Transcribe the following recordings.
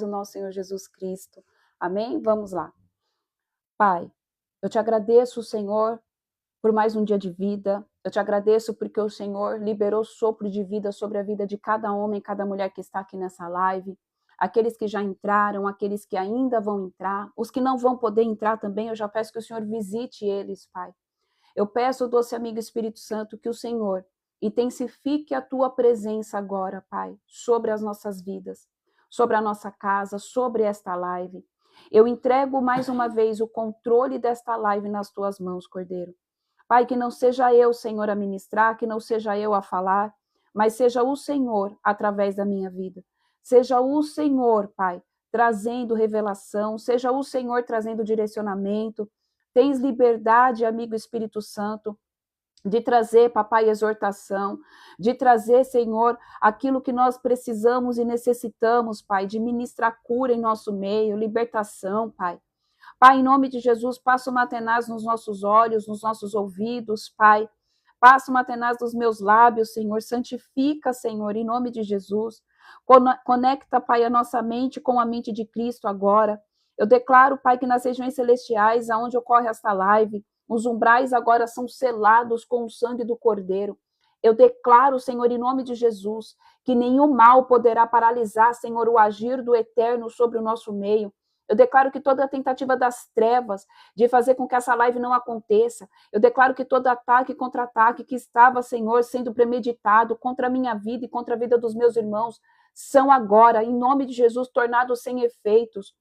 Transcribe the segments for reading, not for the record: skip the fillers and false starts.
o nosso Senhor Jesus Cristo. Amém? Vamos lá. Pai, eu te agradeço, Senhor, por mais um dia de vida. Eu te agradeço porque o Senhor liberou sopro de vida sobre a vida de cada homem, cada mulher que está aqui nessa live. Aqueles que já entraram, aqueles que ainda vão entrar, os que não vão poder entrar também, eu já peço que o Senhor visite eles, Pai. Eu peço, doce amigo Espírito Santo, que o Senhor intensifique a tua presença agora, Pai, sobre as nossas vidas, sobre a nossa casa, sobre esta live. Eu entrego mais uma vez o controle desta live nas tuas mãos, Cordeiro. Pai, que não seja eu, Senhor, a ministrar, que não seja eu a falar, mas seja o Senhor através da minha vida. Seja o Senhor, Pai, trazendo revelação, seja o Senhor trazendo direcionamento. Tens liberdade, amigo Espírito Santo, de trazer, papai, exortação, de trazer, Senhor, aquilo que nós precisamos e necessitamos, Pai, de ministrar cura em nosso meio, libertação, Pai. Pai, em nome de Jesus, passa uma tenaz nos nossos olhos, nos nossos ouvidos, Pai. Passa uma tenaz nos meus lábios, Senhor. Santifica, Senhor, em nome de Jesus. Conecta, Pai, a nossa mente com a mente de Cristo agora. Eu declaro, Pai, que nas regiões celestiais, aonde ocorre esta live, os umbrais agora são selados com o sangue do Cordeiro. Eu declaro, Senhor, em nome de Jesus, que nenhum mal poderá paralisar, Senhor, o agir do Eterno sobre o nosso meio. Eu declaro que toda tentativa das trevas de fazer com que essa live não aconteça, eu declaro que todo ataque e contra-ataque que estava, Senhor, sendo premeditado contra a minha vida e contra a vida dos meus irmãos, são agora, em nome de Jesus, tornados sem efeitos.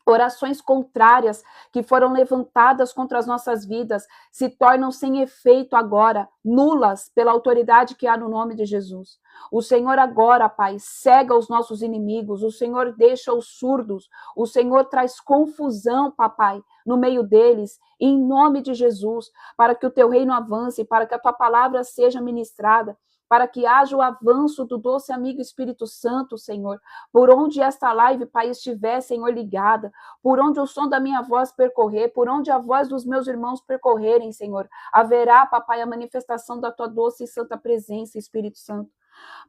Orações contrárias que foram levantadas contra as nossas vidas se tornam sem efeito agora, nulas pela autoridade que há no nome de Jesus. O Senhor agora, Pai, cega os nossos inimigos, o Senhor deixa os surdos, o Senhor traz confusão, papai, no meio deles, em nome de Jesus, para que o teu reino avance, para que a tua palavra seja ministrada, para que haja o avanço do doce amigo Espírito Santo, Senhor, por onde esta live, Pai, estiver, Senhor, ligada, por onde o som da minha voz percorrer, por onde a voz dos meus irmãos percorrerem, Senhor, haverá, papai, a manifestação da tua doce e santa presença, Espírito Santo.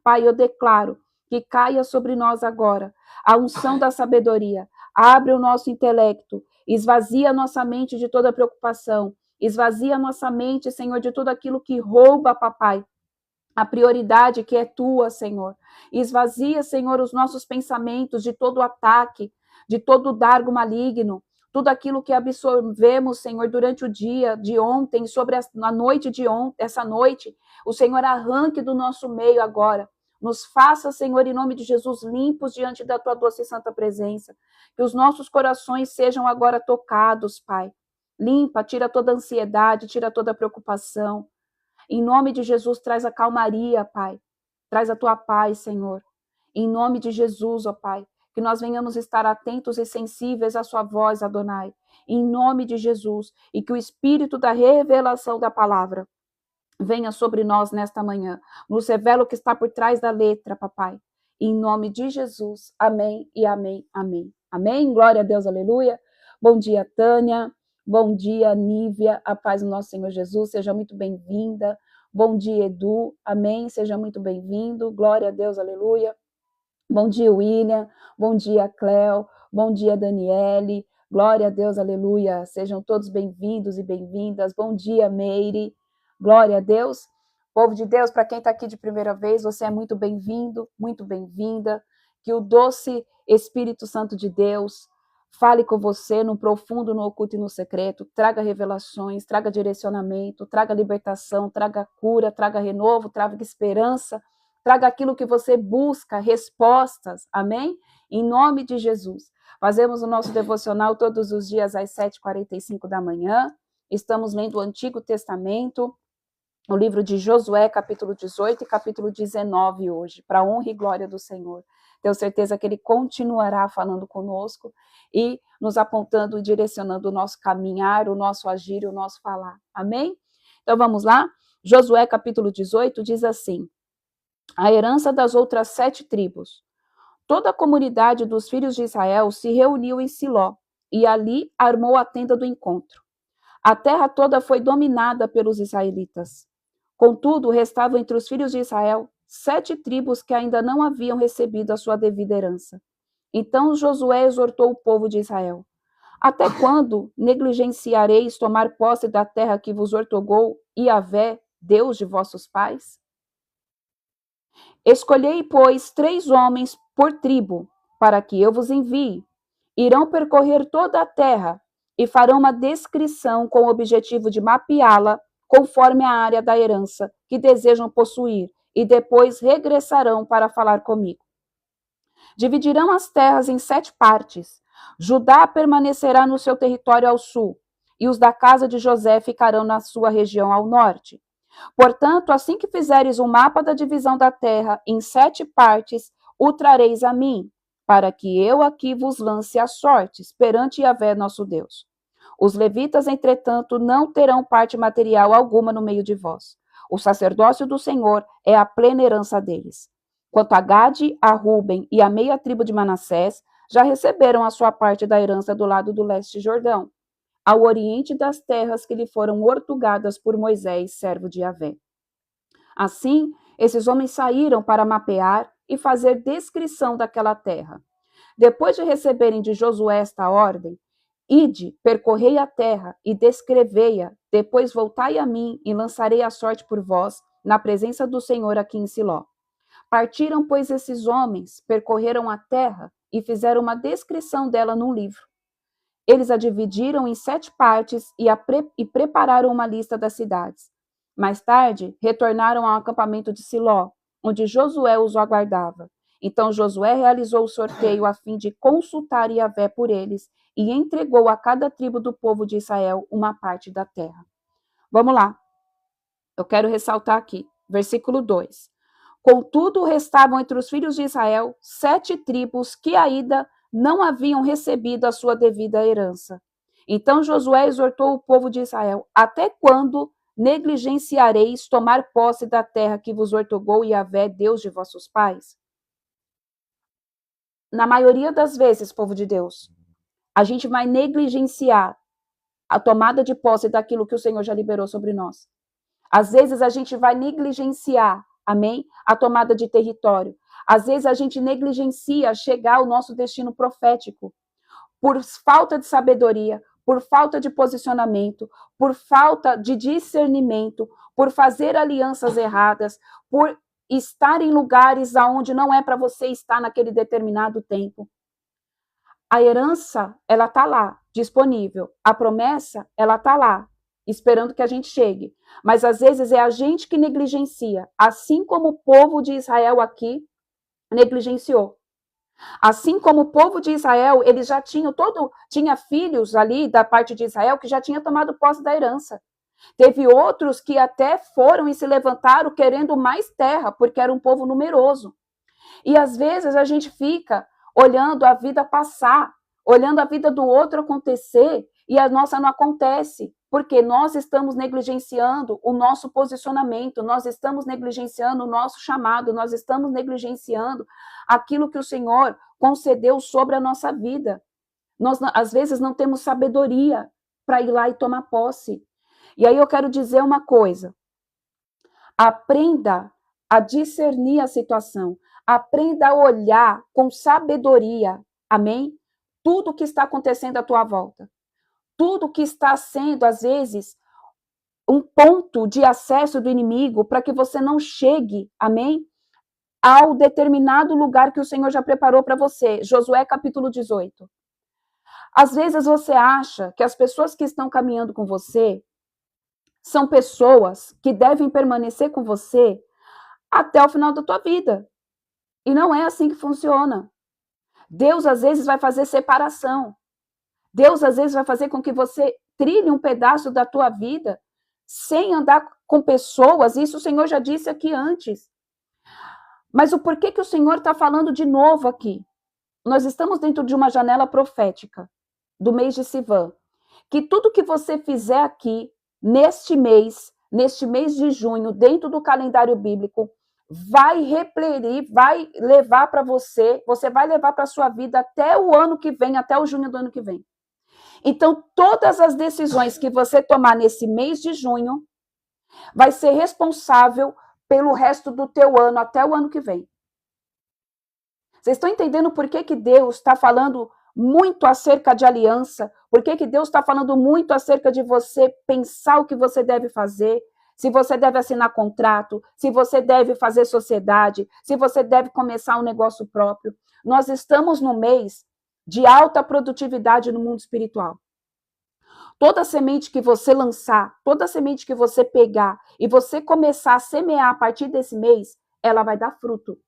Pai, eu declaro que caia sobre nós agora a unção da sabedoria, abre o nosso intelecto, esvazia a nossa mente de toda preocupação, esvazia a nossa mente, Senhor, de tudo aquilo que rouba, papai, a prioridade que é tua, Senhor. Esvazia, Senhor, os nossos pensamentos de todo ataque, de todo dardo maligno, tudo aquilo que absorvemos, Senhor, durante o dia de ontem, sobre a noite de ontem, essa noite, o Senhor arranque do nosso meio agora. Nos faça, Senhor, em nome de Jesus, limpos diante da tua doce e santa presença. Que os nossos corações sejam agora tocados, Pai. Limpa, tira toda a ansiedade, tira toda a preocupação. Em nome de Jesus, traz a calmaria, Pai. Traz a tua paz, Senhor. Em nome de Jesus, ó Pai, que nós venhamos estar atentos e sensíveis à sua voz, Adonai. Em nome de Jesus. E que o Espírito da revelação da palavra venha sobre nós nesta manhã. Nos revela o que está por trás da letra, papai. Em nome de Jesus. Amém e amém, amém. Amém? Glória a Deus, aleluia. Bom dia, Tânia. Bom dia, Nívia, a paz do nosso Senhor Jesus, seja muito bem-vinda. Bom dia, Edu, amém, seja muito bem-vindo, glória a Deus, aleluia. Bom dia, William, bom dia, Cléo, bom dia, Daniele, glória a Deus, aleluia, sejam todos bem-vindos e bem-vindas. Bom dia, Meire, glória a Deus. Povo de Deus, para quem está aqui de primeira vez, você é muito bem-vindo, muito bem-vinda. Que o doce Espírito Santo de Deus fale com você no profundo, no oculto e no secreto, traga revelações, traga direcionamento, traga libertação, traga cura, traga renovo, traga esperança, traga aquilo que você busca, respostas, amém? Em nome de Jesus. Fazemos o nosso devocional todos os dias às 7h45 da manhã, estamos lendo o Antigo Testamento, o livro de Josué, capítulo 18 e capítulo 19 hoje, para a honra e glória do Senhor. Tenho certeza que Ele continuará falando conosco e nos apontando e direcionando o nosso caminhar, o nosso agir e o nosso falar. Amém? Então vamos lá? Josué, capítulo 18, diz assim: a herança das outras 7 tribos. Toda a comunidade dos filhos de Israel se reuniu em Siló e ali armou a tenda do encontro. A terra toda foi dominada pelos israelitas. Contudo, restavam entre os filhos de Israel 7 tribos que ainda não haviam recebido a sua devida herança. Então Josué exortou o povo de Israel: até quando negligenciareis tomar posse da terra que vos outorgou Yahvé, Deus de vossos pais? Escolhei, pois, 3 homens por tribo, para que eu vos envie. Irão percorrer toda a terra e farão uma descrição com o objetivo de mapeá-la conforme a área da herança que desejam possuir, e depois regressarão para falar comigo. Dividirão as terras em 7 partes. Judá permanecerá no seu território ao sul, e os da casa de José ficarão na sua região ao norte. Portanto, assim que fizeres um mapa da divisão da terra em 7 partes, o trareis a mim, para que eu aqui vos lance as sortes perante Yahvé nosso Deus. Os levitas, entretanto, não terão parte material alguma no meio de vós. O sacerdócio do Senhor é a plena herança deles. Quanto a Gade, a Ruben e a meia tribo de Manassés, já receberam a sua parte da herança do lado do leste Jordão, ao oriente das terras que lhe foram outorgadas por Moisés, servo de Yahvé. Assim, esses homens saíram para mapear e fazer descrição daquela terra. Depois de receberem de Josué esta ordem: ide, percorrei a terra e descrevei-a, depois voltai a mim e lançarei a sorte por vós, na presença do Senhor aqui em Siló. Partiram, pois, esses homens, percorreram a terra e fizeram uma descrição dela num livro. Eles a dividiram em 7 partes e prepararam uma lista das cidades. Mais tarde, retornaram ao acampamento de Siló, onde Josué os aguardava. Então Josué realizou o sorteio a fim de consultar Yahvé por eles e entregou a cada tribo do povo de Israel uma parte da terra. Vamos lá. Eu quero ressaltar aqui, versículo 2. Contudo, restavam entre os filhos de Israel 7 tribos que ainda não haviam recebido a sua devida herança. Então Josué exortou o povo de Israel: até quando negligenciareis tomar posse da terra que vos outorgou Yahvé, Deus de vossos pais? Na maioria das vezes, povo de Deus, a gente vai negligenciar a tomada de posse daquilo que o Senhor já liberou sobre nós. Às vezes a gente vai negligenciar, amém, a tomada de território. Às vezes a gente negligencia chegar ao nosso destino profético por falta de sabedoria, por falta de posicionamento, por falta de discernimento, por fazer alianças erradas, por estar em lugares aonde não é para você estar naquele determinado tempo. A herança, ela está lá, disponível. A promessa, ela está lá, esperando que a gente chegue. Mas às vezes é a gente que negligencia, assim como o povo de Israel aqui negligenciou. Assim como o povo de Israel, eles já tinha filhos ali da parte de Israel que já tinha tomado posse da herança. Teve outros que até foram e se levantaram querendo mais terra, porque era um povo numeroso. E às vezes a gente fica olhando a vida passar, olhando a vida do outro acontecer, e a nossa não acontece, porque nós estamos negligenciando o nosso posicionamento, nós estamos negligenciando o nosso chamado, nós estamos negligenciando aquilo que o Senhor concedeu sobre a nossa vida. Nós, às vezes, não temos sabedoria para ir lá e tomar posse. E aí eu quero dizer uma coisa: aprenda a discernir a situação, aprenda a olhar com sabedoria, amém? Tudo que está acontecendo à tua volta. Tudo que está sendo, às vezes, um ponto de acesso do inimigo para que você não chegue, amém? Ao determinado lugar que o Senhor já preparou para você. Josué capítulo 18. Às vezes você acha que as pessoas que estão caminhando com você são pessoas que devem permanecer com você até o final da tua vida. E não é assim que funciona. Deus, às vezes, vai fazer separação. Deus, às vezes, vai fazer com que você trilhe um pedaço da tua vida sem andar com pessoas. Isso o Senhor já disse aqui antes. Mas o porquê que o Senhor está falando de novo aqui? Nós estamos dentro de uma janela profética do mês de Sivan. Que tudo que você fizer aqui, neste mês de junho, dentro do calendário bíblico, vai replerir, vai levar para você vai levar para a sua vida até o ano que vem, até o junho do ano que vem. Então, todas as decisões que você tomar nesse mês de junho vai ser responsável pelo resto do teu ano, até o ano que vem. Vocês estão entendendo por que Deus está falando muito acerca de aliança? Por que Deus está falando muito acerca de você pensar o que você deve fazer? Se você deve assinar contrato, se você deve fazer sociedade, se você deve começar um negócio próprio. Nós estamos no mês de alta produtividade no mundo espiritual. Toda semente que você lançar, toda semente que você pegar e você começar a semear a partir desse mês, ela vai dar fruto.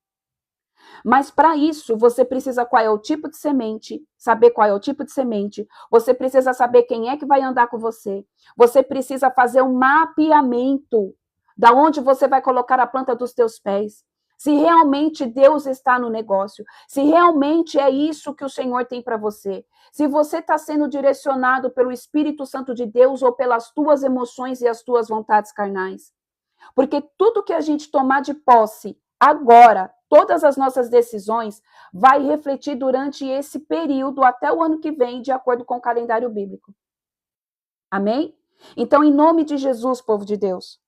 Mas para isso, você precisa qual é o tipo de semente, saber qual é o tipo de semente, você precisa saber quem é que vai andar com você, você precisa fazer um mapeamento da onde você vai colocar a planta dos teus pés. Se realmente Deus está no negócio, se realmente é isso que o Senhor tem para você, se você está sendo direcionado pelo Espírito Santo de Deus ou pelas tuas emoções e as tuas vontades carnais. Porque tudo que a gente tomar de posse agora, todas as nossas decisões, vai refletir durante esse período até o ano que vem, de acordo com o calendário bíblico. Amém? Então, em nome de Jesus, povo de Deus,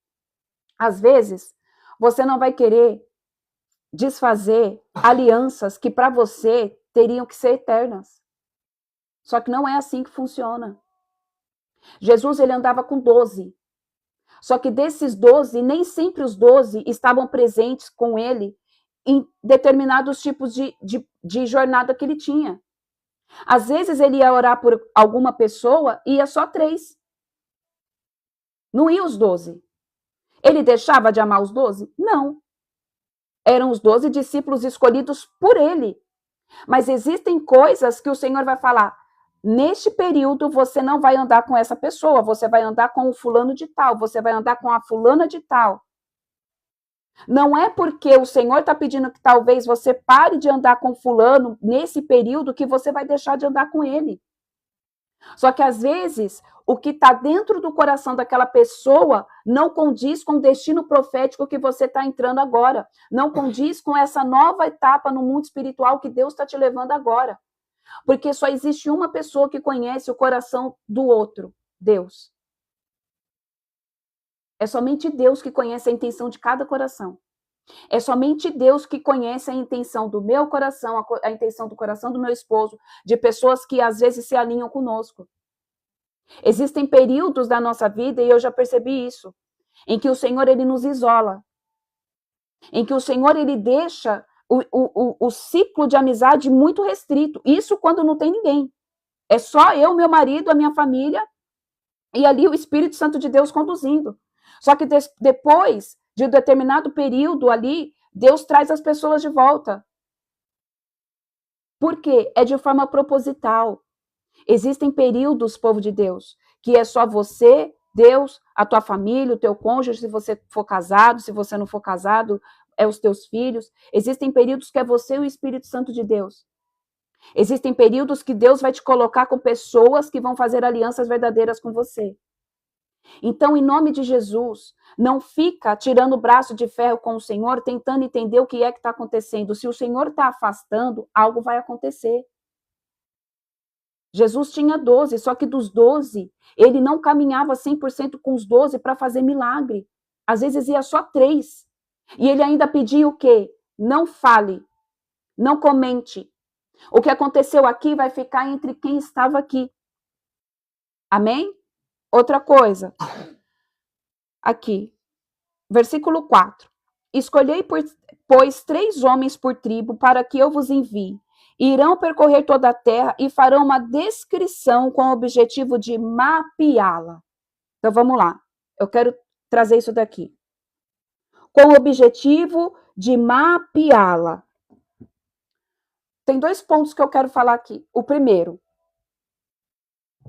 às vezes, você não vai querer desfazer alianças que para você teriam que ser eternas. Só que não é assim que funciona. Jesus, ele andava com 12. Só que desses 12, nem sempre os 12 estavam presentes com ele em determinados tipos de jornada que ele tinha. Às vezes ele ia orar por alguma pessoa e ia só 3. Não ia os 12. Ele deixava de amar os 12? Não. Eram os 12 discípulos escolhidos por ele. Mas existem coisas que o Senhor vai falar: neste período você não vai andar com essa pessoa, você vai andar com o fulano de tal, você vai andar com a fulana de tal. Não é porque o Senhor está pedindo que talvez você pare de andar com fulano nesse período que você vai deixar de andar com ele. Só que às vezes o que está dentro do coração daquela pessoa não condiz com o destino profético que você está entrando agora. Não condiz com essa nova etapa no mundo espiritual que Deus está te levando agora. Porque só existe uma pessoa que conhece o coração do outro, Deus. É somente Deus que conhece a intenção de cada coração. É somente Deus que conhece a intenção do meu coração, a intenção do coração do meu esposo, de pessoas que às vezes se alinham conosco. Existem períodos da nossa vida, e eu já percebi isso, em que o Senhor, ele nos isola. Em que o Senhor, ele deixa o ciclo de amizade muito restrito. Isso quando não tem ninguém. É só eu, meu marido, a minha família, e ali o Espírito Santo de Deus conduzindo. Só que depois de um determinado período ali, Deus traz as pessoas de volta. Por quê? É de forma proposital. Existem períodos, povo de Deus, que é só você, Deus, a tua família, o teu cônjuge, se você for casado, se você não for casado, é os teus filhos. Existem períodos que é você e o Espírito Santo de Deus. Existem períodos que Deus vai te colocar com pessoas que vão fazer alianças verdadeiras com você. Então, em nome de Jesus, não fica tirando o braço de ferro com o Senhor, tentando entender o que é que está acontecendo. Se o Senhor está afastando, algo vai acontecer. Jesus tinha 12, só que dos 12, ele não caminhava 100% com os 12 para fazer milagre. Às vezes ia só 3. E ele ainda pedia o quê? Não fale, não comente. O que aconteceu aqui vai ficar entre quem estava aqui. Amém? Outra coisa. Aqui. Versículo 4. Escolhei, pois, 3 homens por tribo para que eu vos envie. Irão percorrer toda a terra e farão uma descrição com o objetivo de mapeá-la. Então, vamos lá. Eu quero trazer isso daqui. Com o objetivo de mapeá-la. Tem 2 pontos que eu quero falar aqui. O primeiro,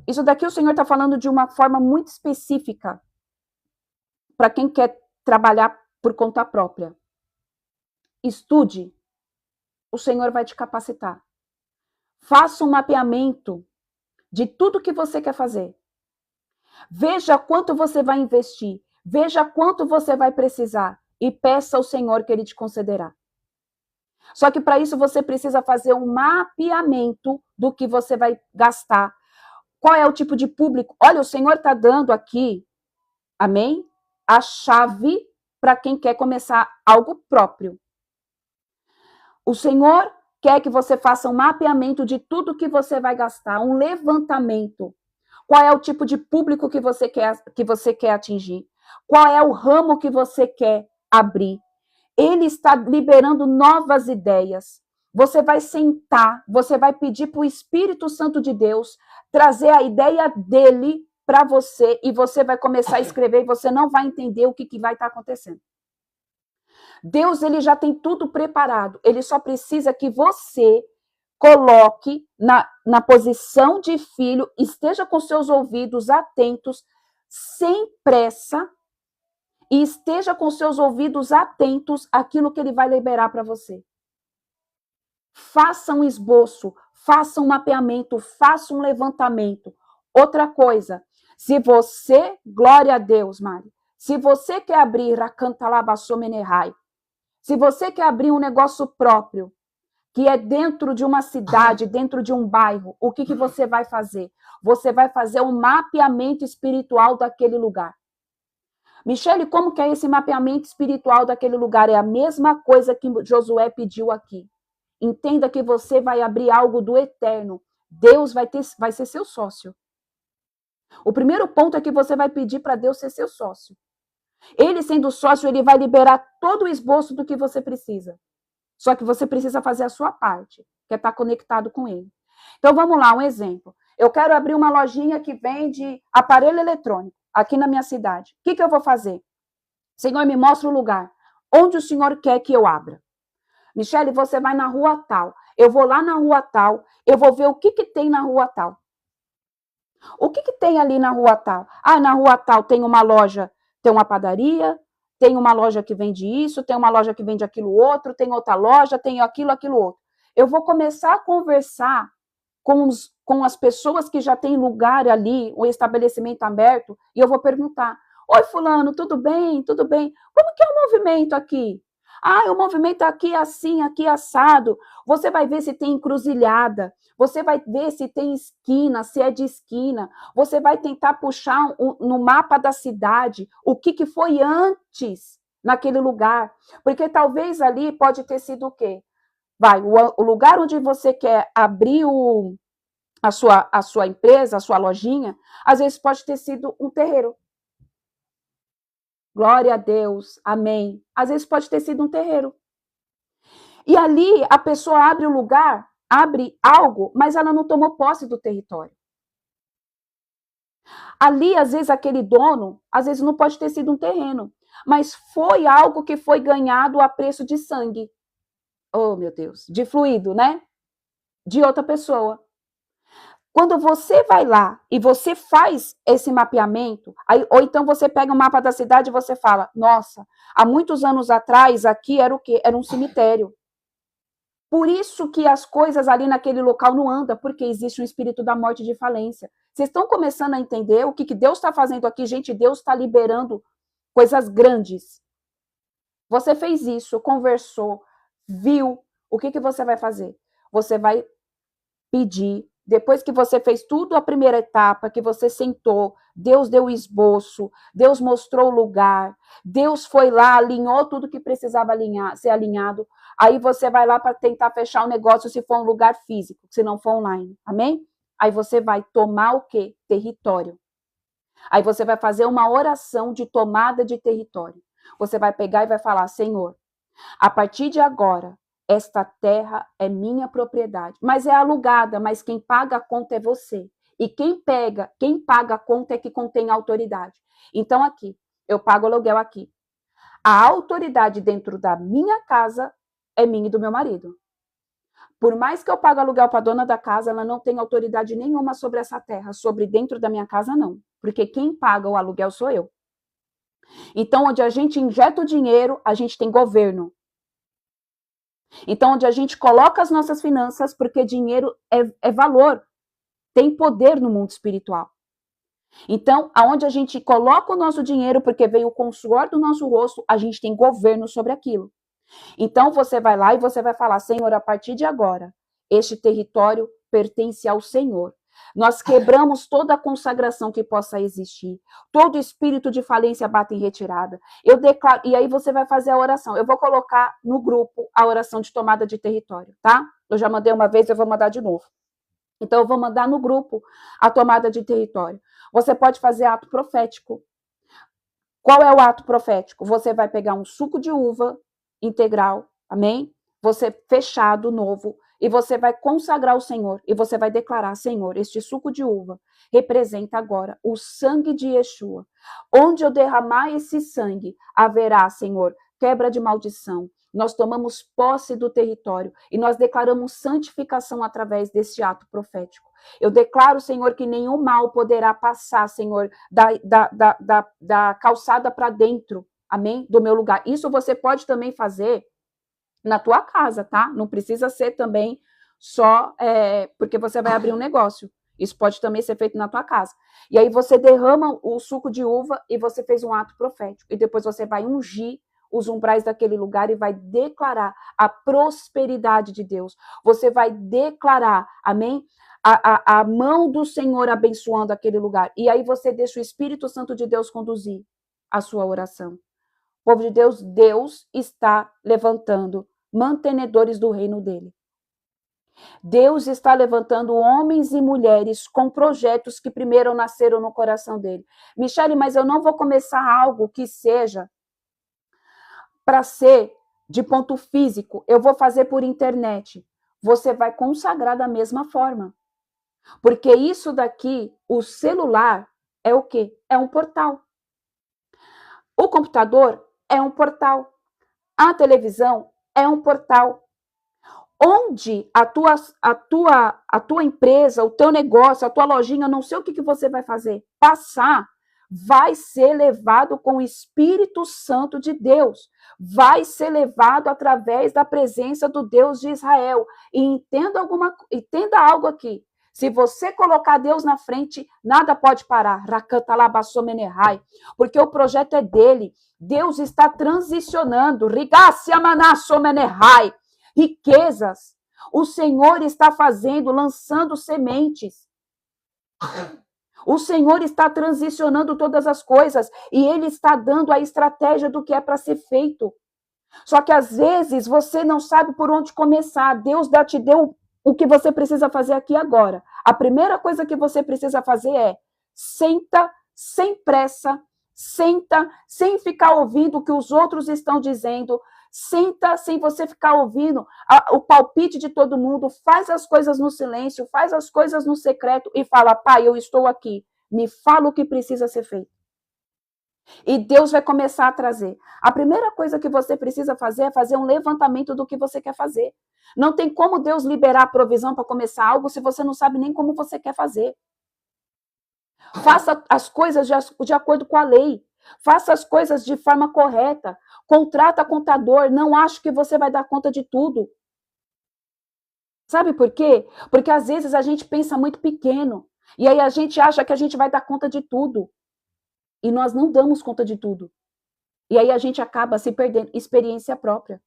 isso daqui o Senhor está falando de uma forma muito específica para quem quer trabalhar por conta própria. Estude. O Senhor vai te capacitar. Faça um mapeamento de tudo que você quer fazer. Veja quanto você vai investir. Veja quanto você vai precisar. E peça ao Senhor que Ele te concederá. Só que para isso você precisa fazer um mapeamento do que você vai gastar. Qual é o tipo de público? Olha, o Senhor está dando aqui, amém? A chave para quem quer começar algo próprio. O Senhor quer que você faça um mapeamento de tudo que você vai gastar, um levantamento. Qual é o tipo de público que você quer atingir? Qual é o ramo que você quer abrir? Ele está liberando novas ideias. Você vai sentar, você vai pedir para o Espírito Santo de Deus trazer a ideia dele para você e você vai começar a escrever e você não vai entender o que vai estar acontecendo. Deus, ele já tem tudo preparado. Ele só precisa que você coloque na posição de filho, esteja com seus ouvidos atentos, sem pressa, e esteja com seus ouvidos atentos àquilo que ele vai liberar para você. Faça um esboço, faça um mapeamento, faça um levantamento. Outra coisa, se você, glória a Deus, Mari, se você quer abrir a Cantalabaçomenerai, se você quer abrir um negócio próprio, que é dentro de uma cidade, dentro de um bairro, o que você vai fazer? Você vai fazer um mapeamento espiritual daquele lugar. Michele, como que é esse mapeamento espiritual daquele lugar? É a mesma coisa que Josué pediu aqui. Entenda que você vai abrir algo do eterno. Deus vai ser seu sócio. O primeiro ponto é que você vai pedir para Deus ser seu sócio. Ele sendo sócio, ele vai liberar todo o esboço do que você precisa. Só que você precisa fazer a sua parte, que é estar conectado com ele. Então, vamos lá, um exemplo. Eu quero abrir uma lojinha que vende aparelho eletrônico aqui na minha cidade. O que eu vou fazer? Senhor, me mostra o lugar. Onde o Senhor quer que eu abra? Michele, você vai na rua tal. Eu vou lá na rua tal. Eu vou ver o que tem na rua tal. O que tem ali na rua tal? Ah, na rua tal tem uma loja, tem uma padaria, tem uma loja que vende isso, tem uma loja que vende aquilo outro, tem outra loja, tem aquilo outro. Eu vou começar a conversar com as pessoas que já têm lugar ali, o estabelecimento aberto, e eu vou perguntar, oi fulano, tudo bem? Tudo bem? Como que é o movimento aqui? Ah, o movimento aqui é assim, aqui é assado. Você vai ver se tem encruzilhada, você vai ver se tem esquina, se é de esquina. Você vai tentar puxar no mapa da cidade o que foi antes naquele lugar. Porque talvez ali pode ter sido o quê? O lugar onde você quer abrir a sua empresa, a sua lojinha, às vezes pode ter sido um terreiro. Glória a Deus, amém. Às vezes pode ter sido um terreiro. E ali a pessoa abre o lugar, abre algo, mas ela não tomou posse do território. Ali, às vezes, aquele dono, às vezes não pode ter sido um terreno, mas foi algo que foi ganhado a preço de sangue. Oh, meu Deus, de fluido, né? De outra pessoa. Quando você vai lá e você faz esse mapeamento, ou então você pega o mapa da cidade e você fala, nossa, há muitos anos atrás aqui era o quê? Era um cemitério. Por isso que as coisas ali naquele local não andam, porque existe um espírito da morte e de falência. Vocês estão começando a entender o que Deus está fazendo aqui? Gente, Deus está liberando coisas grandes. Você fez isso, conversou, viu, o que você vai fazer? Você vai pedir. Depois que você fez tudo a primeira etapa, que você sentou, Deus deu o esboço, Deus mostrou o lugar, Deus foi lá, alinhou tudo que precisava ser alinhado. Aí você vai lá para tentar fechar o negócio se for um lugar físico, se não for online. Amém? Aí você vai tomar o quê? Território. Aí você vai fazer uma oração de tomada de território. Você vai pegar e vai falar, Senhor, a partir de agora, esta terra é minha propriedade, mas é alugada, mas quem paga a conta é você. E quem paga a conta é que contém a autoridade. Então aqui, eu pago aluguel aqui. A autoridade dentro da minha casa é minha e do meu marido. Por mais que eu pague aluguel para a dona da casa, ela não tem autoridade nenhuma sobre essa terra, sobre dentro da minha casa não, porque quem paga o aluguel sou eu. Então, onde a gente injeta o dinheiro, a gente tem governo. Então, onde a gente coloca as nossas finanças, porque dinheiro é valor, tem poder no mundo espiritual. Então, aonde a gente coloca o nosso dinheiro, porque veio com o suor do nosso rosto, a gente tem governo sobre aquilo. Então, você vai lá e você vai falar, Senhor, a partir de agora, este território pertence ao Senhor. Nós quebramos toda a consagração que possa existir. Todo espírito de falência bate em retirada. Eu declaro, e aí você vai fazer a oração. Eu vou colocar no grupo a oração de tomada de território, tá? Eu já mandei uma vez, eu vou mandar de novo. Então, eu vou mandar no grupo a tomada de território. Você pode fazer ato profético. Qual é o ato profético? Você vai pegar um suco de uva integral, amém? Você fechado, novo, e você vai consagrar o Senhor, e você vai declarar, Senhor, este suco de uva representa agora o sangue de Yeshua. Onde eu derramar esse sangue, haverá, Senhor, quebra de maldição. Nós tomamos posse do território e nós declaramos santificação através deste ato profético. Eu declaro, Senhor, que nenhum mal poderá passar, Senhor, da calçada para dentro, amém? Do meu lugar. Isso você pode também fazer na tua casa, tá? Não precisa ser também só porque você vai abrir um negócio. Isso pode também ser feito na tua casa. E aí você derrama o suco de uva e você fez um ato profético. E depois você vai ungir os umbrais daquele lugar e vai declarar a prosperidade de Deus. Você vai declarar, amém? A mão do Senhor abençoando aquele lugar. E aí você deixa o Espírito Santo de Deus conduzir a sua oração. Povo de Deus, Deus está levantando mantenedores do reino dele. Deus está levantando homens e mulheres com projetos que primeiro nasceram no coração dele. Michele, mas eu não vou começar algo que seja para ser de ponto físico. Eu vou fazer por internet. Você vai consagrar da mesma forma. Porque isso daqui, o celular, é o quê? É um portal. O computador é um portal. A televisão é um portal. Onde a tua empresa, o teu negócio, a tua lojinha, não sei o que você vai fazer, passar, vai ser levado com o Espírito Santo de Deus. Vai ser levado através da presença do Deus de Israel. E entenda algo aqui. Se você colocar Deus na frente, nada pode parar. Porque o projeto é dele. Deus está transicionando. Riquezas. O Senhor está fazendo, lançando sementes. O Senhor está transicionando todas as coisas e Ele está dando a estratégia do que é para ser feito. Só que às vezes você não sabe por onde começar. Deus já te deu o que você precisa fazer aqui agora. A primeira coisa que você precisa fazer é senta sem pressa, senta sem ficar ouvindo o que os outros estão dizendo, senta sem você ficar ouvindo o palpite de todo mundo, faz as coisas no silêncio, faz as coisas no secreto e fala, Pai, eu estou aqui, me fala o que precisa ser feito. E Deus vai começar a trazer. A primeira coisa que você precisa fazer é fazer um levantamento do que você quer fazer. Não tem como Deus liberar a provisão para começar algo se você não sabe nem como você quer fazer. Faça as coisas de acordo com a lei. Faça as coisas de forma correta. Contrata contador. Não acho que você vai dar conta de tudo. Sabe por quê? Porque às vezes a gente pensa muito pequeno. E aí a gente acha que a gente vai dar conta de tudo. E nós não damos conta de tudo. E aí a gente acaba se perdendo experiência própria.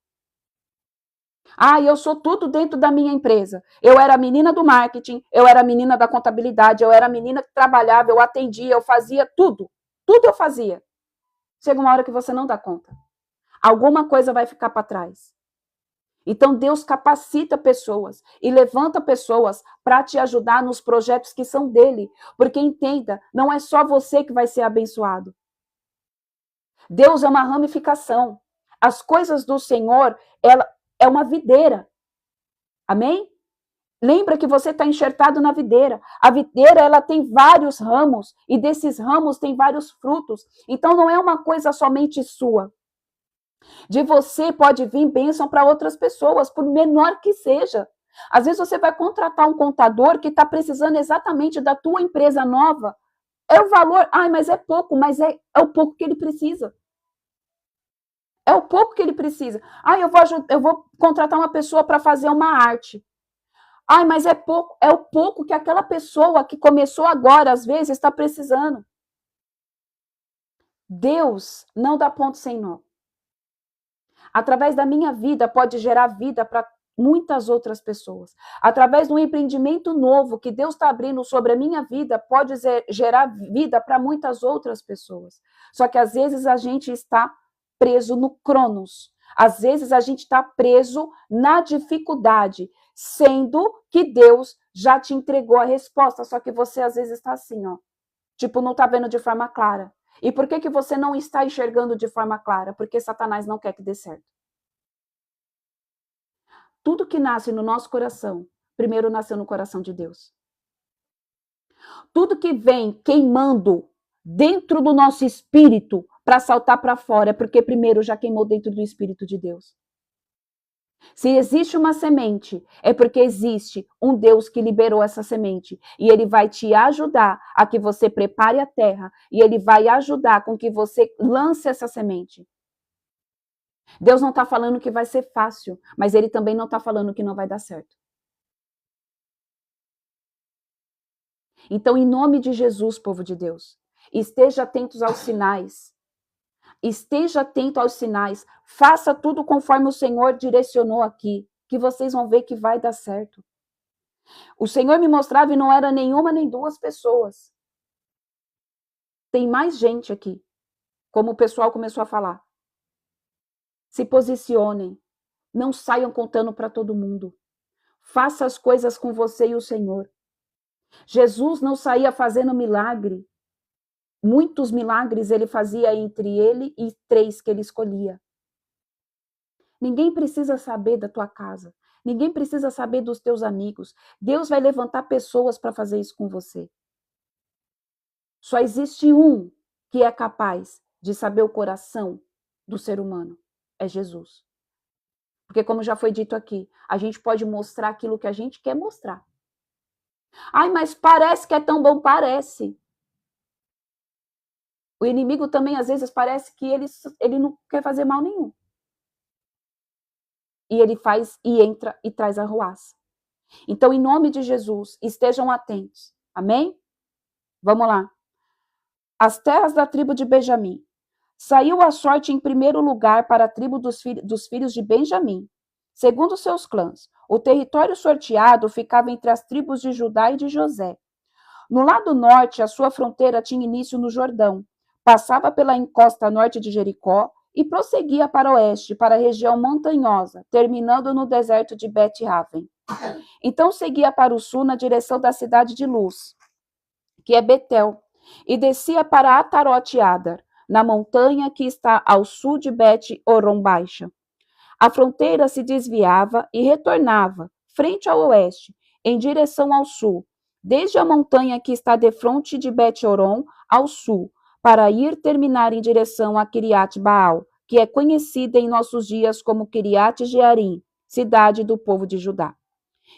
Ah, eu sou tudo dentro da minha empresa. Eu era a menina do marketing, eu era a menina da contabilidade, eu era a menina que trabalhava, eu atendia, eu fazia tudo. Tudo eu fazia. Chega uma hora que você não dá conta. Alguma coisa vai ficar para trás. Então Deus capacita pessoas e levanta pessoas para te ajudar nos projetos que são dele. Porque entenda, não é só você que vai ser abençoado. Deus é uma ramificação. As coisas do Senhor, ela é uma videira. Amém? Lembra que você está enxertado na videira. A videira, ela tem vários ramos e desses ramos tem vários frutos. Então não é uma coisa somente sua. De você pode vir bênção para outras pessoas, por menor que seja. Às vezes você vai contratar um contador que está precisando exatamente da tua empresa nova. É o valor, mas é pouco, mas é o pouco que ele precisa. É o pouco que ele precisa. Eu vou contratar uma pessoa para fazer uma arte. Mas é pouco. É o pouco que aquela pessoa que começou agora, às vezes, está precisando. Deus não dá ponto sem nó. Através da minha vida, pode gerar vida para muitas outras pessoas. Através do empreendimento novo que Deus está abrindo sobre a minha vida, pode gerar vida para muitas outras pessoas. Só que às vezes a gente está preso no Cronos. Às vezes a gente está preso na dificuldade. sendo que Deus já te entregou a resposta, só que você às vezes está assim, ó, tipo, não está vendo de forma clara. E por que você não está enxergando de forma clara? Porque Satanás não quer que dê certo. Tudo que nasce no nosso coração, primeiro nasceu no coração de Deus. Tudo que vem queimando dentro do nosso espírito para saltar para fora, é porque primeiro já queimou dentro do espírito de Deus. Se existe uma semente, é porque existe um Deus que liberou essa semente. E ele vai te ajudar a que você prepare a terra. E ele vai ajudar com que você lance essa semente. Deus não está falando que vai ser fácil, mas ele também não está falando que não vai dar certo. Então, em nome de Jesus, povo de Deus, esteja atentos aos sinais. Esteja atento aos sinais. Faça tudo conforme o Senhor direcionou aqui, que vocês vão ver que vai dar certo. O Senhor me mostrava e não era nenhuma nem duas pessoas. Tem mais gente aqui, como o pessoal começou a falar. Se posicionem. Não saiam contando para todo mundo. Faça as coisas com você e o Senhor. Jesus não saía fazendo milagre. Muitos milagres ele fazia entre ele e 3 que ele escolhia. Ninguém precisa saber da tua casa. Ninguém precisa saber dos teus amigos. Deus vai levantar pessoas para fazer isso com você. Só existe um que é capaz de saber o coração do ser humano. É Jesus. Porque como já foi dito aqui, a gente pode mostrar aquilo que a gente quer mostrar. Ai, mas parece que é tão bom, parece. O inimigo também, às vezes, parece que ele não quer fazer mal nenhum. E ele faz e entra e traz arruaça. Então, em nome de Jesus, estejam atentos. Amém? Vamos lá. As terras da tribo de Benjamim. Saiu a sorte em primeiro lugar para a tribo dos filhos de Benjamim. Segundo seus clãs, o território sorteado ficava entre as tribos de Judá e de José. No lado norte, a sua fronteira tinha início no Jordão, passava pela encosta norte de Jericó e prosseguia para o oeste, para a região montanhosa, terminando no deserto de Bet-Raven. Então seguia para o sul na direção da cidade de Luz, que é Betel, e descia para Atarote-Adar, na montanha que está ao sul de Bet-Horon Baixa. A fronteira se desviava e retornava, frente ao oeste, em direção ao sul, desde a montanha que está defronte de Bet-Horon ao sul, para ir terminar em direção a Kiriat Baal, que é conhecida em nossos dias como Kiriat Jearim, cidade do povo de Judá.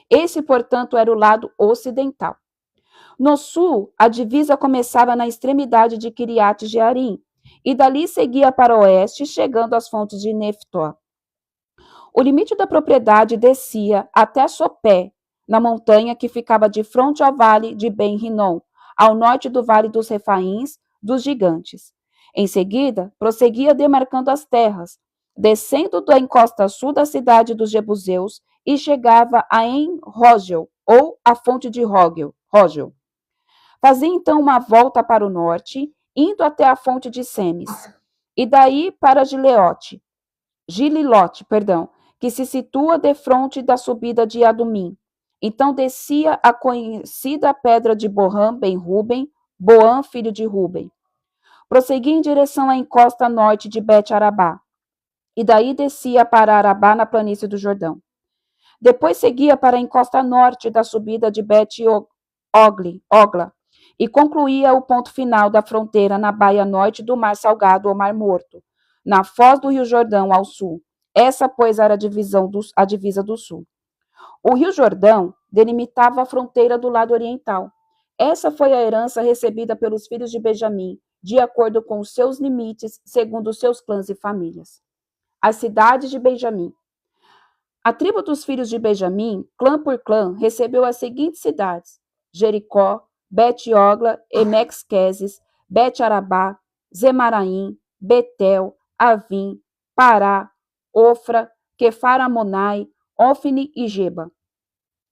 Esse, portanto, era o lado ocidental. No sul, a divisa começava na extremidade de Kiriat Jearim, e dali seguia para o oeste, chegando às fontes de Neftoa. O limite da propriedade descia até Sopé, na montanha que ficava de frente ao vale de Ben-Rinom, ao norte do vale dos Refaíns, dos gigantes. Em seguida, prosseguia demarcando as terras, descendo da encosta sul da cidade dos Jebuseus e chegava a En-Rogel, ou a fonte de Rogel. Fazia então uma volta para o norte, indo até a fonte de Semes, e daí para Gililote, que se situa defronte da subida de Adumim. Então descia a conhecida pedra de Boan ben Ruben, Boan, filho de Ruben. Prosseguia em direção à encosta norte de Bet-Arabá, e daí descia para Arabá, na planície do Jordão. Depois seguia para a encosta norte da subida de Bet-Ogla, e concluía o ponto final da fronteira na baía norte do Mar Salgado ou Mar Morto, na foz do Rio Jordão ao sul. Essa, pois, era a divisa do sul. O Rio Jordão delimitava a fronteira do lado oriental. Essa foi a herança recebida pelos filhos de Benjamim, de acordo com os seus limites, segundo os seus clãs e famílias. As cidades de Benjamim. A tribo dos filhos de Benjamim, clã por clã, recebeu as seguintes cidades: Jericó, Bet-Ogla, Emex-Queses, Bet-Arabá, Zemaraim, Betel, Avim, Pará, Ofra, Quefar-Amonai, Ofni e Geba.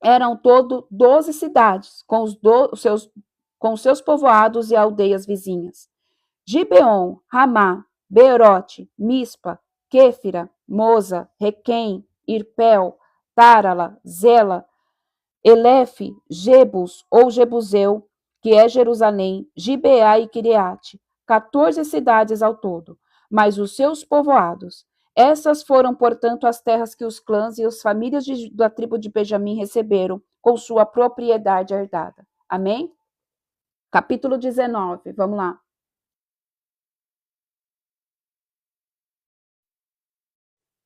Eram todo 12 cidades, com seus povoados e aldeias vizinhas. Gibeon, Ramá, Beerote, Mispa, Quéfira, Moza, Requém, Irpel, Tárala, Zela, Elefe, Jebus ou Jebuseu, que é Jerusalém, Gibeá e Quiriate, 14 cidades ao todo, mas os seus povoados. Essas foram, portanto, as terras que os clãs e as famílias da tribo de Benjamim receberam com sua propriedade herdada. Amém? Capítulo 19, vamos lá.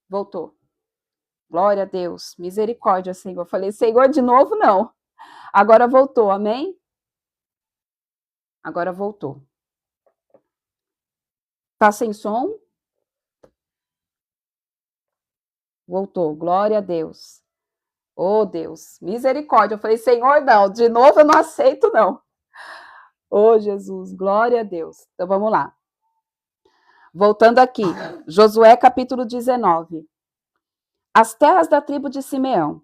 Voltou. Glória a Deus, misericórdia, Senhor. Falei, Senhor, de novo, não. Agora voltou, amém? Agora voltou. Tá sem som? Voltou, glória a Deus. Oh, Deus, misericórdia. Eu falei, Senhor, não, de novo eu não aceito, não. Oh, Jesus, glória a Deus. Então, vamos lá. Voltando aqui, Josué capítulo 19. As terras da tribo de Simeão.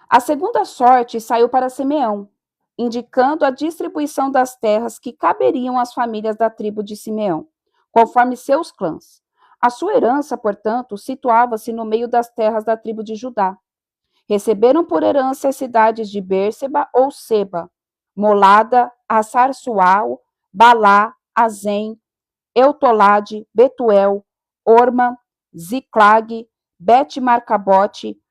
A segunda sorte saiu para Simeão, indicando a distribuição das terras que caberiam às famílias da tribo de Simeão, conforme seus clãs. A sua herança, portanto, situava-se no meio das terras da tribo de Judá. Receberam por herança as cidades de Bérseba ou Seba, Molada, Assar-Sual, Balá, Azem, Eutolade, Betuel, Orma, Ziclag, Bet-Marcabote,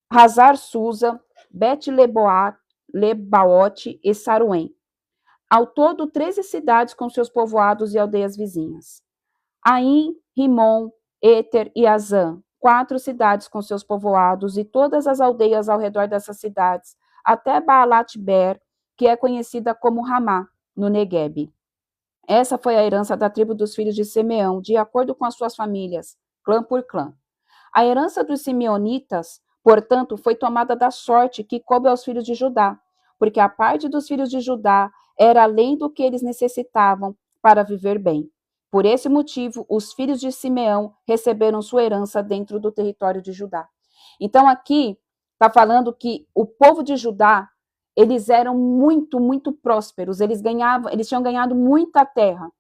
Hazar-Susa, Bet-Lebaote e Saruém. Ao todo, 13 cidades com seus povoados e aldeias vizinhas. Aim, Rimon, Éter e Azã, 4 cidades com seus povoados e todas as aldeias ao redor dessas cidades, até Baalat-Ber, que é conhecida como Ramá, no Negueb. Essa foi a herança da tribo dos filhos de Simeão, de acordo com as suas famílias, clã por clã. A herança dos simeonitas, portanto, foi tomada da sorte que coube aos filhos de Judá, porque a parte dos filhos de Judá era além do que eles necessitavam para viver bem. Por esse motivo, os filhos de Simeão receberam sua herança dentro do território de Judá. Então, aqui está falando que o povo de Judá, eles eram muito prósperos, eles tinham ganhado muita terra.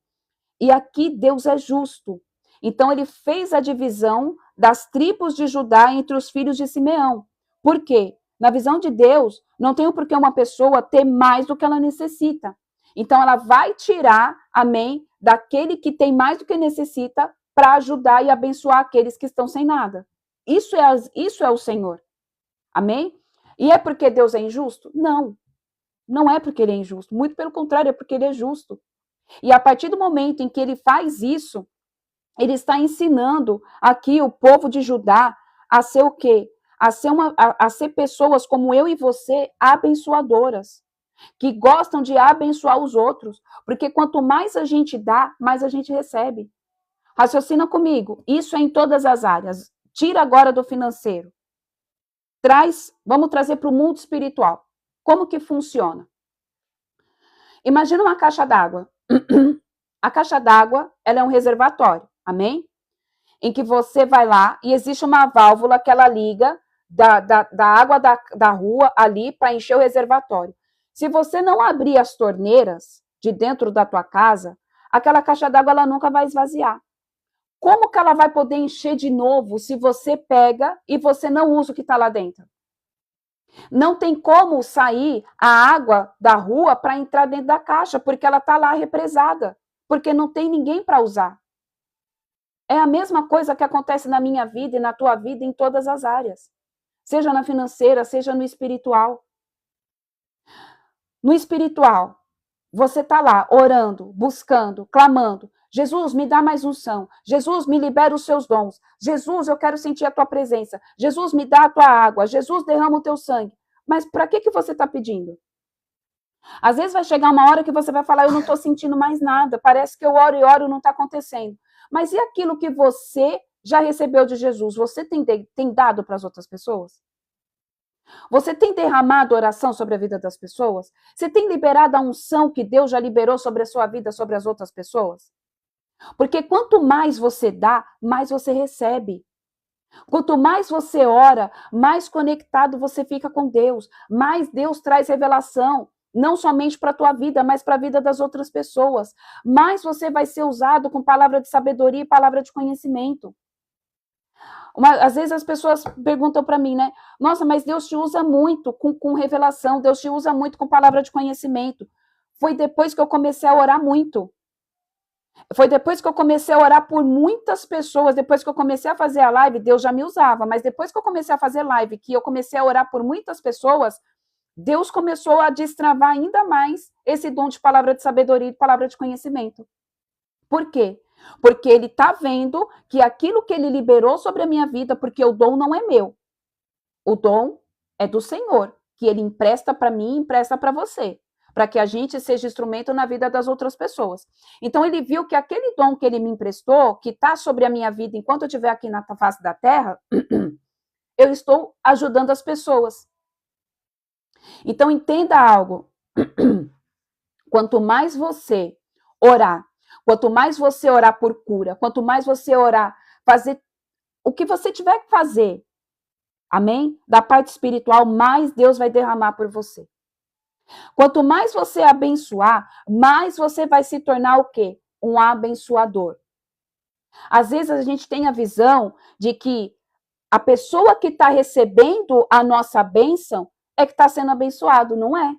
E aqui Deus é justo. Então, ele fez a divisão das tribos de Judá entre os filhos de Simeão. Por quê? Na visão de Deus, não tem o porquê uma pessoa ter mais do que ela necessita. Então, ela vai tirar, amém, daquele que tem mais do que necessita para ajudar e abençoar aqueles que estão sem nada. Isso é o Senhor. Amém? E é porque Deus é injusto? Não. Não é porque ele é injusto. Muito pelo contrário, é porque ele é justo. E a partir do momento em que ele faz isso, ele está ensinando aqui o povo de Judá a ser o quê? A ser pessoas como eu e você, abençoadoras, que gostam de abençoar os outros, porque quanto mais a gente dá, mais a gente recebe. Raciocina comigo, isso é em todas as áreas. Tira agora do financeiro. Vamos trazer para o mundo espiritual. Como que funciona? Imagina uma caixa d'água. A caixa d'água, ela é um reservatório, amém? Em que você vai lá e existe uma válvula que ela liga da água da rua ali para encher o reservatório. Se você não abrir as torneiras de dentro da tua casa, aquela caixa d'água ela nunca vai esvaziar. Como que ela vai poder encher de novo se você pega e você não usa o que está lá dentro? Não tem como sair a água da rua para entrar dentro da caixa, porque ela está lá represada, porque não tem ninguém para usar. É a mesma coisa que acontece na minha vida e na tua vida em todas as áreas. Seja na financeira, seja no espiritual. No espiritual, você está lá orando, buscando, clamando. Jesus, me dá mais unção. Jesus, me libera os seus dons. Jesus, eu quero sentir a tua presença. Jesus, me dá a tua água. Jesus, derrama o teu sangue. Mas para que você está pedindo? Às vezes vai chegar uma hora que você vai falar, eu não estou sentindo mais nada. Parece que eu oro e oro e não está acontecendo. Mas e aquilo que você já recebeu de Jesus? Você tem dado para as outras pessoas? Você tem derramado oração sobre a vida das pessoas? Você tem liberado a unção que Deus já liberou sobre a sua vida, sobre as outras pessoas? Porque quanto mais você dá, mais você recebe. Quanto mais você ora, mais conectado você fica com Deus. Mais Deus traz revelação, não somente para a tua vida, mas para a vida das outras pessoas. Mais você vai ser usado com palavra de sabedoria e palavra de conhecimento. Às vezes as pessoas perguntam para mim, né? Nossa, mas Deus te usa muito com revelação, Deus te usa muito com palavra de conhecimento. Foi depois que eu comecei a orar muito. Foi depois que eu comecei a orar por muitas pessoas, depois que eu comecei a fazer a live, Deus já me usava, mas depois que eu comecei a fazer live, que eu comecei a orar por muitas pessoas, Deus começou a destravar ainda mais esse dom de palavra de sabedoria e de palavra de conhecimento. Por quê? Porque ele está vendo que aquilo que ele liberou sobre a minha vida, porque o dom não é meu, o dom é do Senhor, que ele empresta para mim, empresta para você, para que a gente seja instrumento na vida das outras pessoas. Então ele viu que aquele dom que ele me emprestou, que está sobre a minha vida enquanto eu estiver aqui na face da terra, eu estou ajudando as pessoas. Então entenda algo, quanto mais você orar, quanto mais você orar por cura, quanto mais você orar, fazer o que você tiver que fazer, amém? Da parte espiritual, mais Deus vai derramar por você. Quanto mais você abençoar, mais você vai se tornar o quê? Um abençoador. Às vezes a gente tem a visão de que a pessoa que está recebendo a nossa bênção é que está sendo abençoado, não é?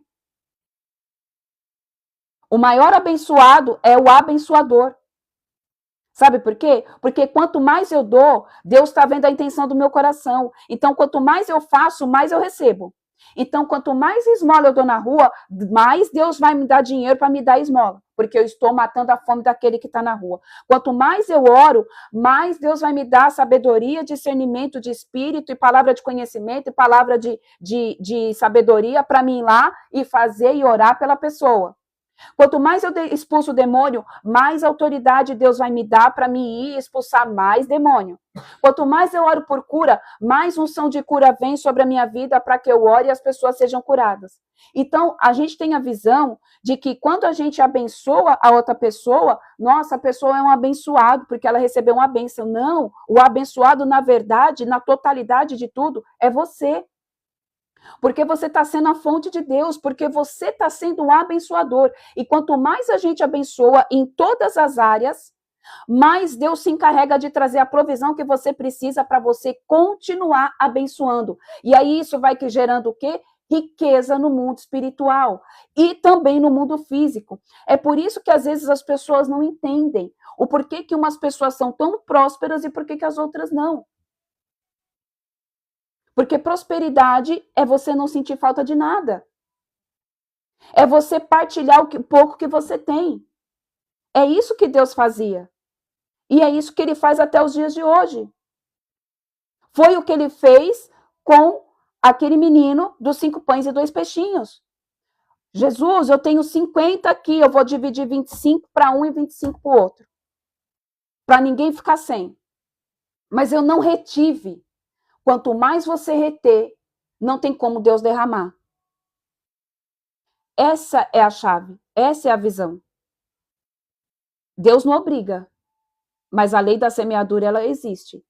O maior abençoado é o abençoador. Sabe por quê? Porque quanto mais eu dou, Deus está vendo a intenção do meu coração. Então, quanto mais eu faço, mais eu recebo. Então, quanto mais esmola eu dou na rua, mais Deus vai me dar dinheiro para me dar esmola. Porque eu estou matando a fome daquele que está na rua. Quanto mais eu oro, mais Deus vai me dar sabedoria, discernimento de espírito e palavra de conhecimento e palavra de sabedoria para mim ir lá e fazer e orar pela pessoa. Quanto mais eu expulso o demônio, mais autoridade Deus vai me dar para me ir expulsar mais demônio. Quanto mais eu oro por cura, mais unção de cura vem sobre a minha vida para que eu ore e as pessoas sejam curadas. Então, a gente tem a visão de que quando a gente abençoa a outra pessoa, nossa, a pessoa é um abençoado, porque ela recebeu uma bênção. Não, o abençoado, na verdade, na totalidade de tudo, é você. Porque você está sendo a fonte de Deus, porque você está sendo um abençoador. E quanto mais a gente abençoa em todas as áreas, mais Deus se encarrega de trazer a provisão que você precisa para você continuar abençoando. E aí isso vai gerando o quê? Riqueza no mundo espiritual e também no mundo físico. É por isso que às vezes as pessoas não entendem o porquê que umas pessoas são tão prósperas e porquê que as outras não. Porque prosperidade é você não sentir falta de nada. É você partilhar o pouco que você tem. É isso que Deus fazia. E é isso que ele faz até os dias de hoje. Foi o que ele fez com aquele menino dos 5 pães e 2 peixinhos. Jesus, eu tenho 50 aqui, eu vou dividir 25 para um e 25 para o outro. Para ninguém ficar sem. Mas eu não retive. Quanto mais você reter, não tem como Deus derramar. Essa é a chave, essa é a visão. Deus não obriga, mas a lei da semeadura, ela existe.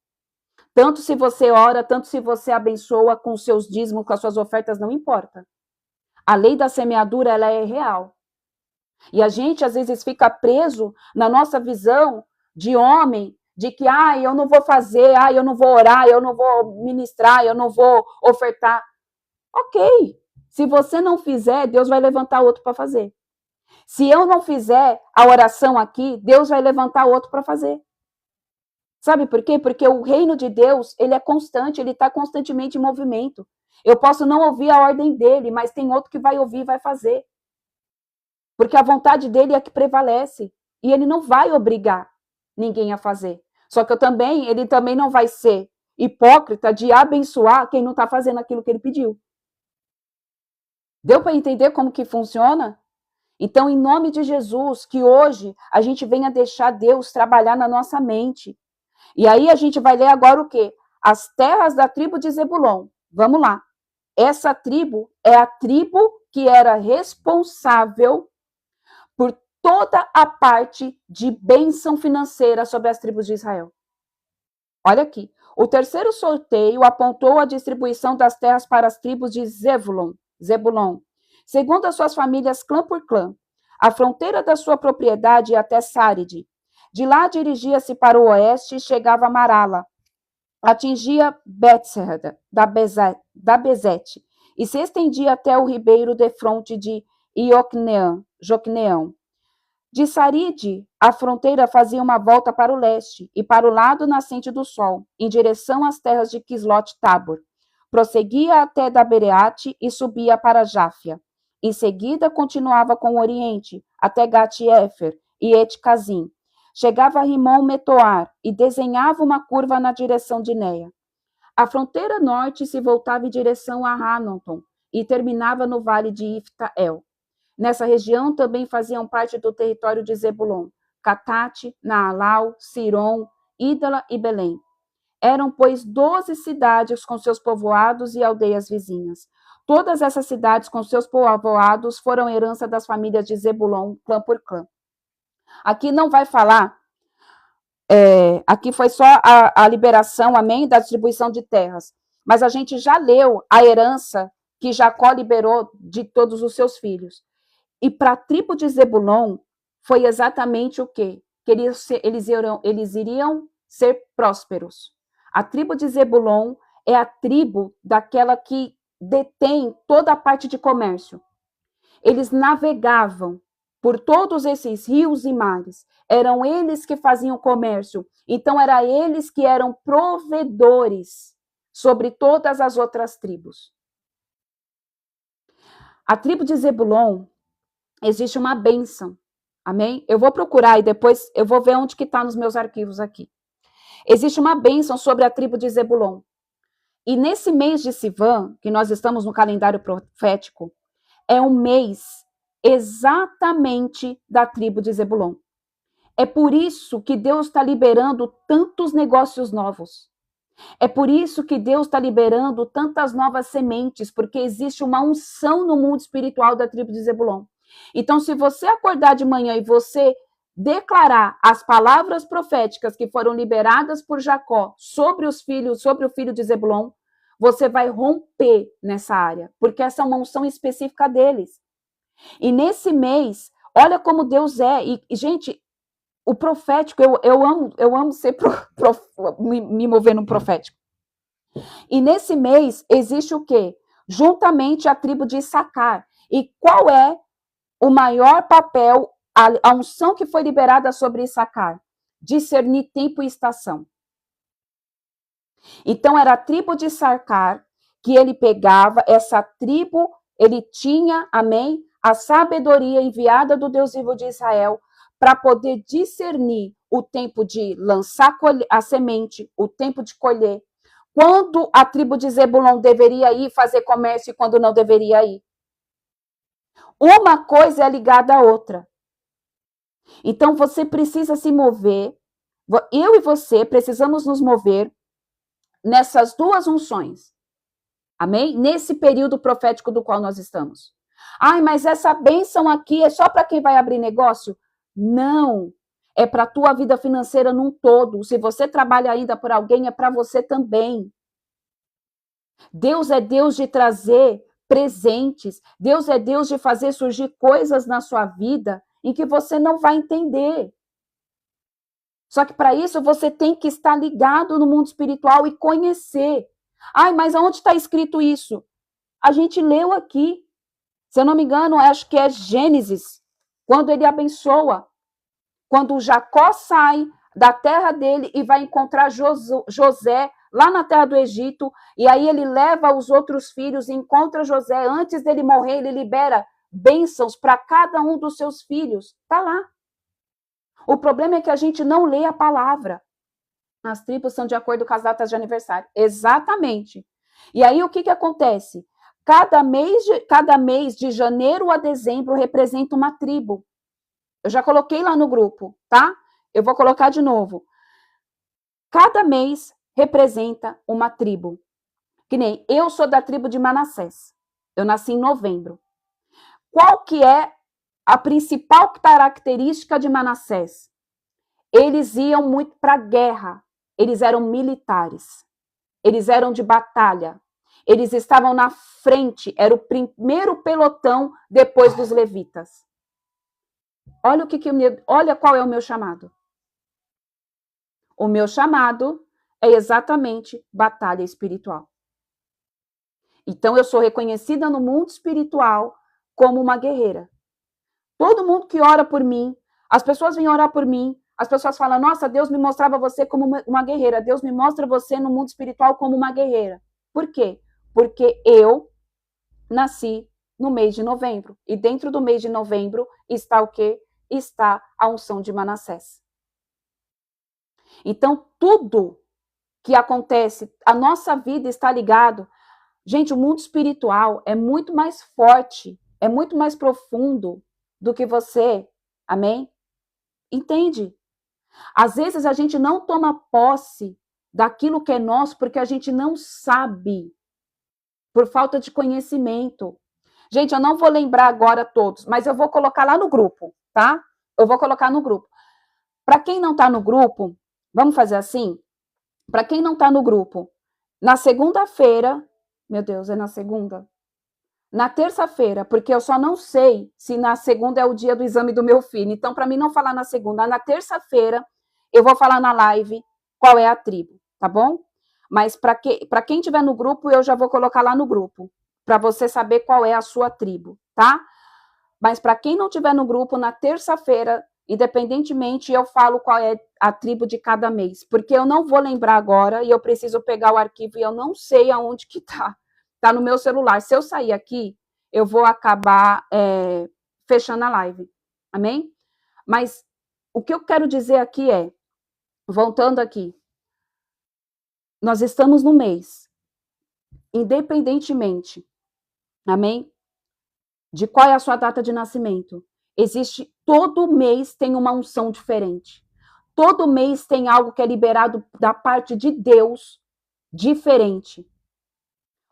Tanto se você ora, tanto se você abençoa com os seus dízimos, com as suas ofertas, não importa. A lei da semeadura, ela é real. E a gente, às vezes, fica preso na nossa visão de homem, de que, eu não vou fazer, eu não vou orar, eu não vou ministrar, eu não vou ofertar. Ok, se você não fizer, Deus vai levantar outro para fazer. Se eu não fizer a oração aqui, Deus vai levantar outro para fazer. Sabe por quê? Porque o reino de Deus, ele é constante, ele está constantemente em movimento. Eu posso não ouvir a ordem dele, mas tem outro que vai ouvir e vai fazer. Porque a vontade dele é que prevalece. E ele não vai obrigar ninguém a fazer. Só que ele também não vai ser hipócrita de abençoar quem não está fazendo aquilo que ele pediu. Deu para entender como que funciona? Então, em nome de Jesus, que hoje a gente venha deixar Deus trabalhar na nossa mente. E aí a gente vai ler agora o quê? As terras da tribo de Zebulon. Vamos lá. Essa tribo é a tribo que era responsável por toda a parte de bênção financeira sobre as tribos de Israel. Olha aqui. O terceiro sorteio apontou a distribuição das terras para as tribos de Zebulon, segundo as suas famílias clã por clã. A fronteira da sua propriedade ia até Saride. De lá dirigia-se para o oeste e chegava a Marala. atingia Bethseda da Bezete e se estendia até o ribeiro defronte de Joquneão. De Saride, a fronteira fazia uma volta para o leste e para o lado nascente do sol, em direção às terras de Quislot-Tabor. Prosseguia até Dabereate e subia para Jáfia. Em seguida, continuava com o oriente, até Gat-Efer e Et-Kazim. Chegava a Rimon-Metoar e desenhava uma curva na direção de Néia. A fronteira norte se voltava em direção a Hananton e terminava no vale de Ifta-El. Nessa região também faziam parte do território de Zebulon, Catate, Naalau, Siron, Ídala e Belém. Eram, pois, 12 cidades com seus povoados e aldeias vizinhas. Todas essas cidades com seus povoados foram herança das famílias de Zebulon, clã por clã. Aqui não vai falar, aqui foi só a liberação, amém, da distribuição de terras. Mas a gente já leu a herança que Jacó liberou de todos os seus filhos. E para a tribo de Zebulon foi exatamente o quê? Que eles iriam ser prósperos. A tribo de Zebulon é a tribo daquela que detém toda a parte de comércio. Eles navegavam por todos esses rios e mares. Eram eles que faziam comércio. Então, eram eles que eram provedores sobre todas as outras tribos. A tribo de Zebulon, existe uma bênção. Amém? Eu vou procurar e depois eu vou ver onde que está nos meus arquivos aqui. Existe uma bênção sobre a tribo de Zebulon. E nesse mês de Sivan, que nós estamos no calendário profético, é um mês exatamente da tribo de Zebulon. É por isso que Deus está liberando tantos negócios novos. É por isso que Deus está liberando tantas novas sementes, porque existe uma unção no mundo espiritual da tribo de Zebulon. Então, se você acordar de manhã e você declarar as palavras proféticas que foram liberadas por Jacó sobre o filho de Zebulon, você vai romper nessa área, porque essa é uma unção específica deles. E nesse mês, olha como Deus é. E gente, o profético, eu amo ser me mover no profético. E nesse mês existe o quê? Juntamente a tribo de Issacar. E qual é o maior papel, a unção que foi liberada sobre Issacar? Discernir tempo e estação. Então, era a tribo de Issacar que ele pegava, essa tribo, ele tinha, amém, a sabedoria enviada do Deus vivo de Israel para poder discernir o tempo de lançar a semente, o tempo de colher, quando a tribo de Zebulon deveria ir fazer comércio e quando não deveria ir. Uma coisa é ligada à outra. Então, você precisa se mover, eu e você precisamos nos mover nessas duas unções. Amém? Nesse período profético do qual nós estamos. Ai, mas essa bênção aqui é só para quem vai abrir negócio? Não. É para a tua vida financeira num todo. Se você trabalha ainda por alguém, é para você também. Deus é Deus de trazer presentes. Deus é Deus de fazer surgir coisas na sua vida em que você não vai entender. Só que para isso você tem que estar ligado no mundo espiritual e conhecer. Ai, mas aonde está escrito isso? A gente leu aqui. Se eu não me engano, acho que é Gênesis, quando ele abençoa. Quando Jacó sai da terra dele e vai encontrar José lá na terra do Egito, e aí ele leva os outros filhos e encontra José. Antes dele morrer, ele libera bênçãos para cada um dos seus filhos. Está lá. O problema é que a gente não lê a palavra. As tribos são de acordo com as datas de aniversário. Exatamente. E aí o que acontece? Cada mês de janeiro a dezembro representa uma tribo. Eu já coloquei lá no grupo, tá? Eu vou colocar de novo. Cada mês representa uma tribo. Que nem eu sou da tribo de Manassés. Eu nasci em novembro. Qual que é a principal característica de Manassés? Eles iam muito para a guerra. Eles eram militares. Eles eram de batalha. Eles estavam na frente. Era o primeiro pelotão depois dos levitas. Olha qual é o meu chamado. O meu chamado é exatamente batalha espiritual. Então, eu sou reconhecida no mundo espiritual como uma guerreira. Todo mundo que ora por mim, as pessoas vêm orar por mim, as pessoas falam, nossa, Deus me mostrava você como uma guerreira, Deus me mostra você no mundo espiritual como uma guerreira. Por quê? Porque eu nasci no mês de novembro, e dentro do mês de novembro está o quê? Está a unção de Manassés. Então, tudo que acontece, a nossa vida está ligado. Gente, o mundo espiritual é muito mais forte, é muito mais profundo do que você, amém? Entende? Às vezes a gente não toma posse daquilo que é nosso porque a gente não sabe, por falta de conhecimento. Gente, eu não vou lembrar agora todos, mas eu vou colocar lá no grupo, tá? Eu vou colocar no grupo. Para quem não está no grupo, vamos fazer assim? Para quem não está no grupo, na segunda-feira, meu Deus, é na segunda? Na terça-feira, porque eu só não sei se na segunda é o dia do exame do meu filho. Então, para mim não falar na segunda, na terça-feira eu vou falar na live qual é a tribo, tá bom? Mas para quem estiver no grupo, eu já vou colocar lá no grupo, para você saber qual é a sua tribo, tá? Mas para quem não estiver no grupo, na terça-feira, independentemente, eu falo qual é a tribo de cada mês, porque eu não vou lembrar agora e eu preciso pegar o arquivo e eu não sei aonde que tá. Tá no meu celular. Se eu sair aqui, eu vou acabar fechando a live. Amém? Mas o que eu quero dizer aqui é, voltando aqui, nós estamos no mês, independentemente, amém? De qual é a sua data de nascimento. Existe, todo mês tem uma unção diferente. Todo mês tem algo que é liberado da parte de Deus diferente.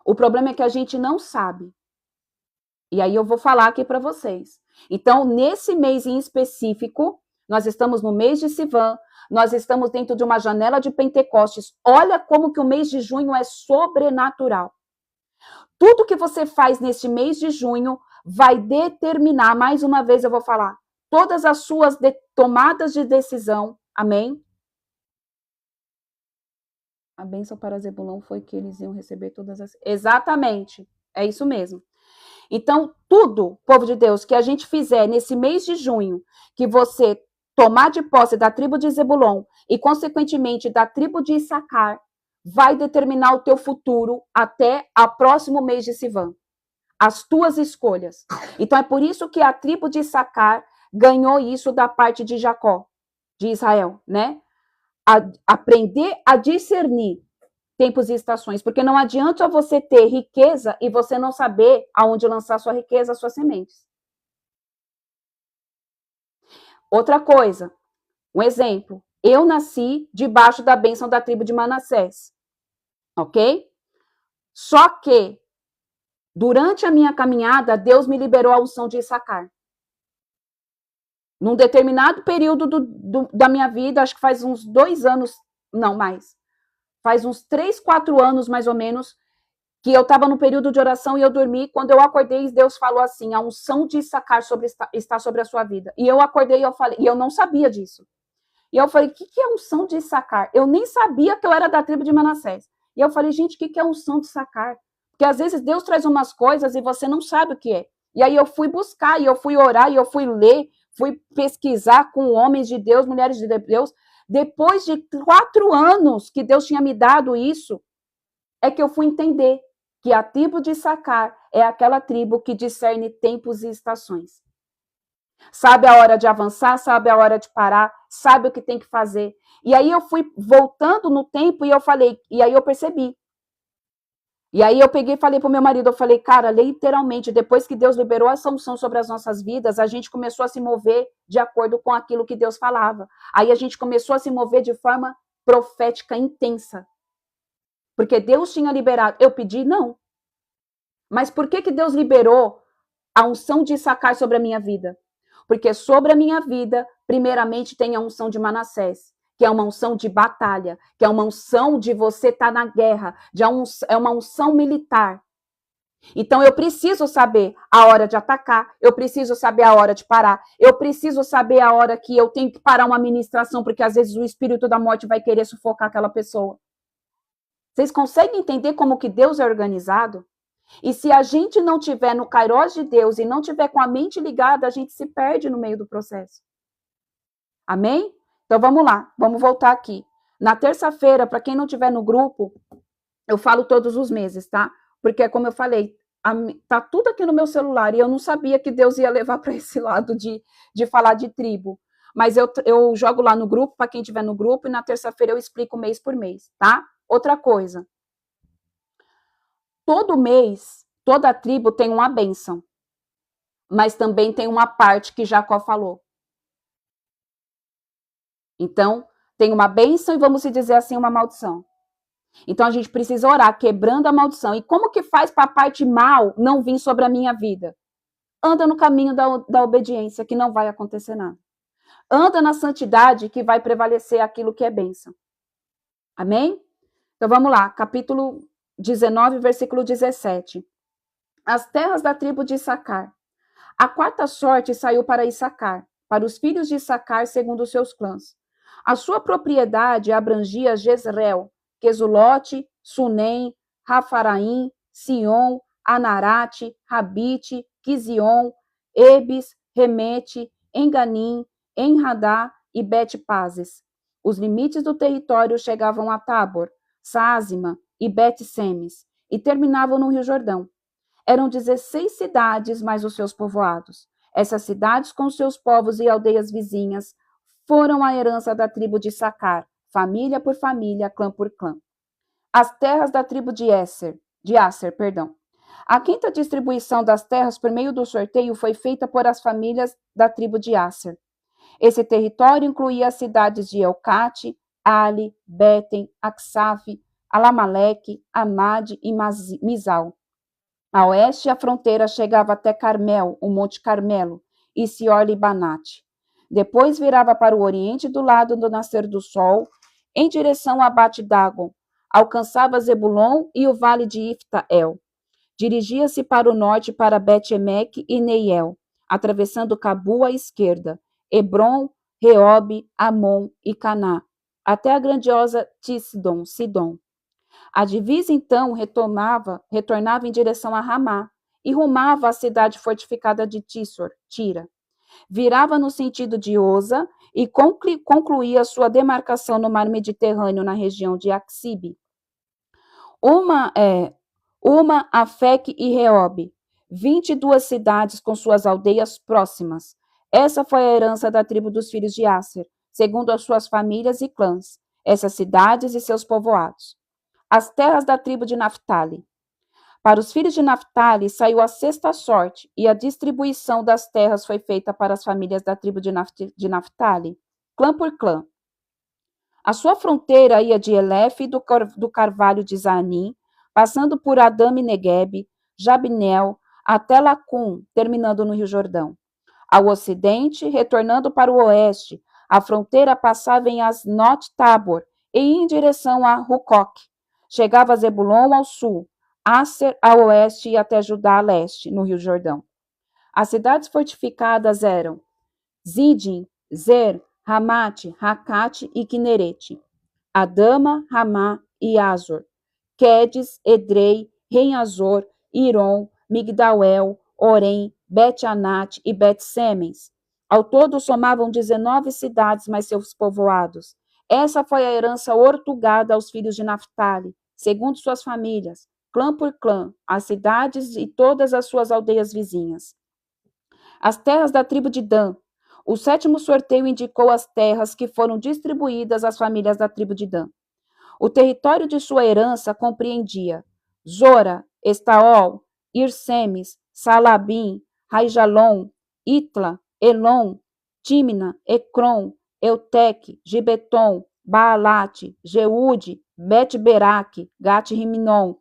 O problema é que a gente não sabe. E aí eu vou falar aqui para vocês. Então, nesse mês em específico, nós estamos no mês de Sivan, nós estamos dentro de uma janela de Pentecostes. Olha como que o mês de junho é sobrenatural. Tudo que você faz neste mês de junho vai determinar, mais uma vez eu vou falar, todas as suas tomadas de decisão. Amém? A bênção para Zebulão foi que eles iam receber todas as... Exatamente, é isso mesmo. Então, tudo, povo de Deus, que a gente fizer nesse mês de junho, que você tomar de posse da tribo de Zebulon e, consequentemente, da tribo de Issacar, vai determinar o teu futuro até o próximo mês de Sivan. As tuas escolhas. Então, é por isso que a tribo de Issacar ganhou isso da parte de Jacó, de Israel, né? Aprender a discernir tempos e estações, porque não adianta você ter riqueza e você não saber aonde lançar sua riqueza, suas sementes. Outra coisa, um exemplo, eu nasci debaixo da bênção da tribo de Manassés, ok? Só que, durante a minha caminhada, Deus me liberou a unção de Issacar. Num determinado período da minha vida, acho que faz uns 2 anos, não mais, faz uns 3, 4 anos mais ou menos, que eu estava no período de oração e eu dormi. Quando eu acordei, Deus falou assim: a unção de Issacar está sobre a sua vida. E eu acordei e eu falei, e eu não sabia disso. E eu falei, o que é unção de Issacar? Eu nem sabia que eu era da tribo de Manassés. E eu falei, gente, o que é unção de Issacar? Porque às vezes Deus traz umas coisas e você não sabe o que é. E aí eu fui buscar, e eu fui orar, e eu fui ler, fui pesquisar com homens de Deus, mulheres de Deus. Depois de 4 anos que Deus tinha me dado isso, é que eu fui entender que a tribo de Issacar é aquela tribo que discerne tempos e estações. Sabe a hora de avançar, sabe a hora de parar, sabe o que tem que fazer. E aí eu fui voltando no tempo e eu falei, e aí eu percebi. E aí eu peguei e falei pro meu marido, eu falei, cara, literalmente, depois que Deus liberou essa unção sobre as nossas vidas, a gente começou a se mover de acordo com aquilo que Deus falava. Aí a gente começou a se mover de forma profética intensa. Porque Deus tinha liberado. Eu pedi? Não. Mas por que Deus liberou a unção de Issacar sobre a minha vida? Porque sobre a minha vida, primeiramente, tem a unção de Manassés, que é uma unção de batalha, que é uma unção de você estar na guerra, é uma unção militar. Então, eu preciso saber a hora de atacar, eu preciso saber a hora de parar, eu preciso saber a hora que eu tenho que parar uma ministração, porque às vezes o espírito da morte vai querer sufocar aquela pessoa. Vocês conseguem entender como que Deus é organizado? E se a gente não tiver no Kairos de Deus e não tiver com a mente ligada, a gente se perde no meio do processo. Amém? Então vamos lá, vamos voltar aqui. Na terça-feira, para quem não tiver no grupo, eu falo todos os meses, tá? Porque, como eu falei, tá tudo aqui no meu celular e eu não sabia que Deus ia levar para esse lado de falar de tribo. Mas eu jogo lá no grupo, para quem tiver no grupo, e na terça-feira eu explico mês por mês, tá? Outra coisa. Todo mês, toda tribo tem uma bênção, mas também tem uma parte que Jacó falou. Então, tem uma bênção e, vamos dizer assim, uma maldição. Então, a gente precisa orar, quebrando a maldição. E como que faz para a parte mal não vir sobre a minha vida? Anda no caminho da obediência, que não vai acontecer nada. Anda na santidade, que vai prevalecer aquilo que é bênção. Amém? Então, vamos lá. Capítulo 19, versículo 17. As terras da tribo de Issacar. A quarta sorte saiu para Issacar, para os filhos de Issacar segundo os seus clãs. A sua propriedade abrangia Jezreel, Quesulote, Sunem, Rafaraim, Sion, Anarate, Rabite, Quizion, Ebes, Remete, Enganim, Enradá e Bet-Pazes. Os limites do território chegavam a Tabor, Sázima e Bet-Semes e terminavam no Rio Jordão. Eram 16 cidades mais os seus povoados. Essas cidades, com seus povos e aldeias vizinhas, foram a herança da tribo de Issacar, família por família, clã por clã. As terras da tribo de Asser. A quinta distribuição das terras por meio do sorteio foi feita por as famílias da tribo de Asser. Esse território incluía as cidades de Elcate, Ali, Betem, Aksaf, Alamaleque, Amade e Mizal. A oeste, a fronteira chegava até Carmel, o Monte Carmelo, e Sior-Libanate. Depois virava para o oriente do lado do nascer do sol, em direção a Bet-Dagon. Alcançava Zebulon e o vale de Ifta-El. Dirigia-se para o norte para Bet-Emeque e Neiel, atravessando Cabu à esquerda, Hebron, Reobe, Amon e Caná, até a grandiosa Sidom. A divisa, então, retornava em direção a Ramá e rumava à cidade fortificada de Tira. Virava no sentido de Oza e concluía sua demarcação no mar Mediterrâneo, na região de Axibe. Uma, Afec e Reobe, 22 cidades com suas aldeias próximas. Essa foi a herança da tribo dos filhos de Asser, segundo as suas famílias e clãs, essas cidades e seus povoados. As terras da tribo de Naphtali. Para os filhos de Naphtali saiu a sexta sorte, e a distribuição das terras foi feita para as famílias da tribo de Naphtali, clã por clã. A sua fronteira ia de Elef do carvalho de Zanim, passando por Adam e Negueb, Jabnel, até Lacum, terminando no Rio Jordão. Ao ocidente, retornando para o oeste, a fronteira passava em Asnot Tabor e ia em direção a Hucoque. Chegava a Zebulon ao sul, Asser ao oeste e até Judá a leste, no Rio Jordão. As cidades fortificadas eram Zidim, Zer, Ramate, Racate e Quinerete, Adama, Ramá e Azor, Quedes, Edrei, Rem-Azor, Iron, Migdauel, Orem, Bet-Anat e Bet-Semens. Ao todo somavam 19 cidades mais seus povoados. Essa foi a herança ortugada aos filhos de Naphtali, segundo suas famílias, clã por clã, as cidades e todas as suas aldeias vizinhas. As terras da tribo de Dan. O sétimo sorteio indicou as terras que foram distribuídas às famílias da tribo de Dan. O território de sua herança compreendia Zora, Estaol, Irsemes, Salabim, Raijalon, Itla, Elon, Tímina, Ecrom, Eutec, Gibeton, Baalate, Jeude, Bet-Beraque, Gat-Riminon,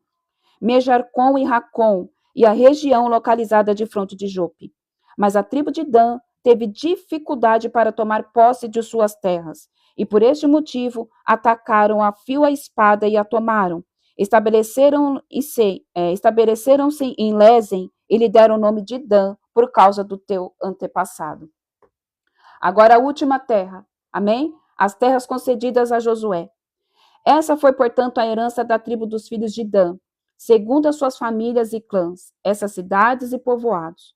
Mejarcom e Racom, e a região localizada de fronte de Jope. Mas a tribo de Dan teve dificuldade para tomar posse de suas terras, e por este motivo atacaram a fio a espada e a tomaram. Estabeleceram-se em Lesen e lhe deram o nome de Dan por causa do teu antepassado. Agora a última terra, amém? As terras concedidas a Josué. Essa foi, portanto, a herança da tribo dos filhos de Dan, segundo as suas famílias e clãs, essas cidades e povoados.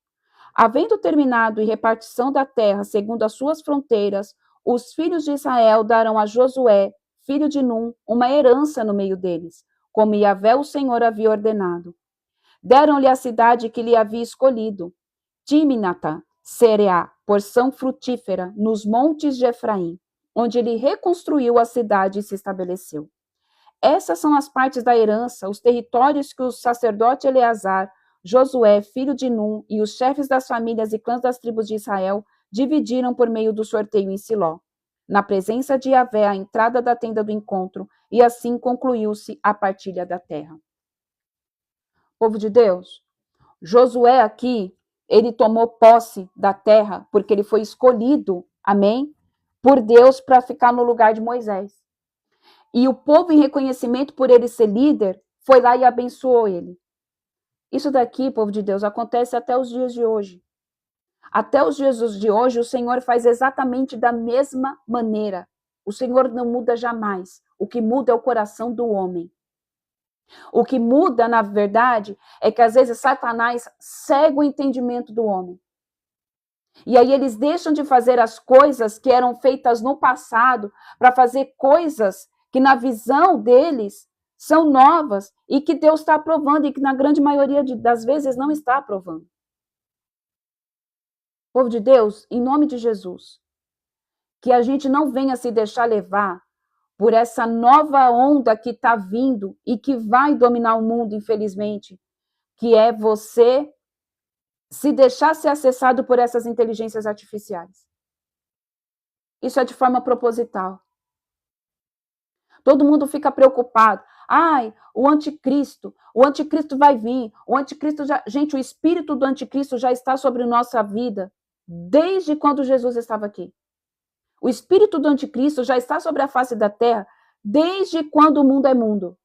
Havendo terminado a repartição da terra segundo as suas fronteiras, os filhos de Israel darão a Josué, filho de Num, uma herança no meio deles, como Yahvé o Senhor havia ordenado. Deram-lhe a cidade que lhe havia escolhido, Timnata, Sereá, porção frutífera, nos montes de Efraim, onde ele reconstruiu a cidade e se estabeleceu. Essas são as partes da herança, os territórios que o sacerdote Eleazar, Josué, filho de Num, e os chefes das famílias e clãs das tribos de Israel dividiram por meio do sorteio em Siló, na presença de Yahvé, à entrada da tenda do encontro, e assim concluiu-se a partilha da terra. Povo de Deus, Josué aqui, ele tomou posse da terra porque ele foi escolhido, amém, por Deus para ficar no lugar de Moisés. E o povo, em reconhecimento por ele ser líder, foi lá e abençoou ele. Isso daqui, povo de Deus, acontece até os dias de hoje. Até os dias de hoje, o Senhor faz exatamente da mesma maneira. O Senhor não muda jamais. O que muda é o coração do homem. O que muda, na verdade, é que às vezes Satanás cega o entendimento do homem. E aí eles deixam de fazer as coisas que eram feitas no passado para fazer coisas que na visão deles são novas e que Deus está aprovando e que na grande maioria das vezes não está aprovando. Povo de Deus, em nome de Jesus, que a gente não venha se deixar levar por essa nova onda que está vindo e que vai dominar o mundo, infelizmente, que é você se deixar ser acessado por essas inteligências artificiais. Isso é de forma proposital. Todo mundo fica preocupado. Ai, o anticristo vai vir, o anticristo já... Gente, o espírito do anticristo já está sobre nossa vida desde quando Jesus estava aqui. O espírito do anticristo já está sobre a face da terra desde quando o mundo é mundo.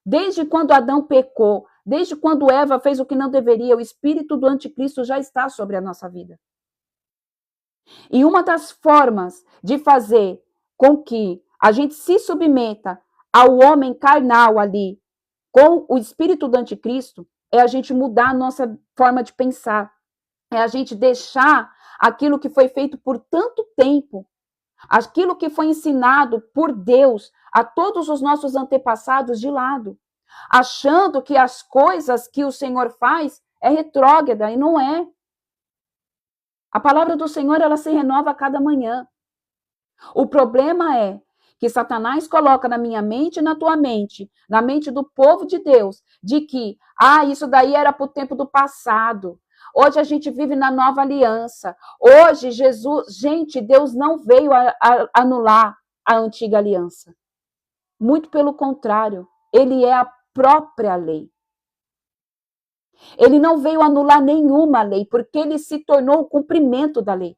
Desde quando Adão pecou, desde quando Eva fez o que não deveria, o espírito do anticristo já está sobre a nossa vida. E uma das formas de fazer com que a gente se submeta ao homem carnal ali, com o espírito do anticristo, é a gente mudar a nossa forma de pensar. É a gente deixar aquilo que foi feito por tanto tempo, aquilo que foi ensinado por Deus a todos os nossos antepassados de lado, achando que as coisas que o Senhor faz é retrógrada, e não é. A palavra do Senhor, ela se renova a cada manhã. O problema é que Satanás coloca na minha mente e na tua mente, na mente do povo de Deus, de que, isso daí era para o tempo do passado. Hoje a gente vive na nova aliança. Hoje, Deus não veio a anular a antiga aliança. Muito pelo contrário, ele é a própria lei. Ele não veio anular nenhuma lei, porque ele se tornou o cumprimento da lei.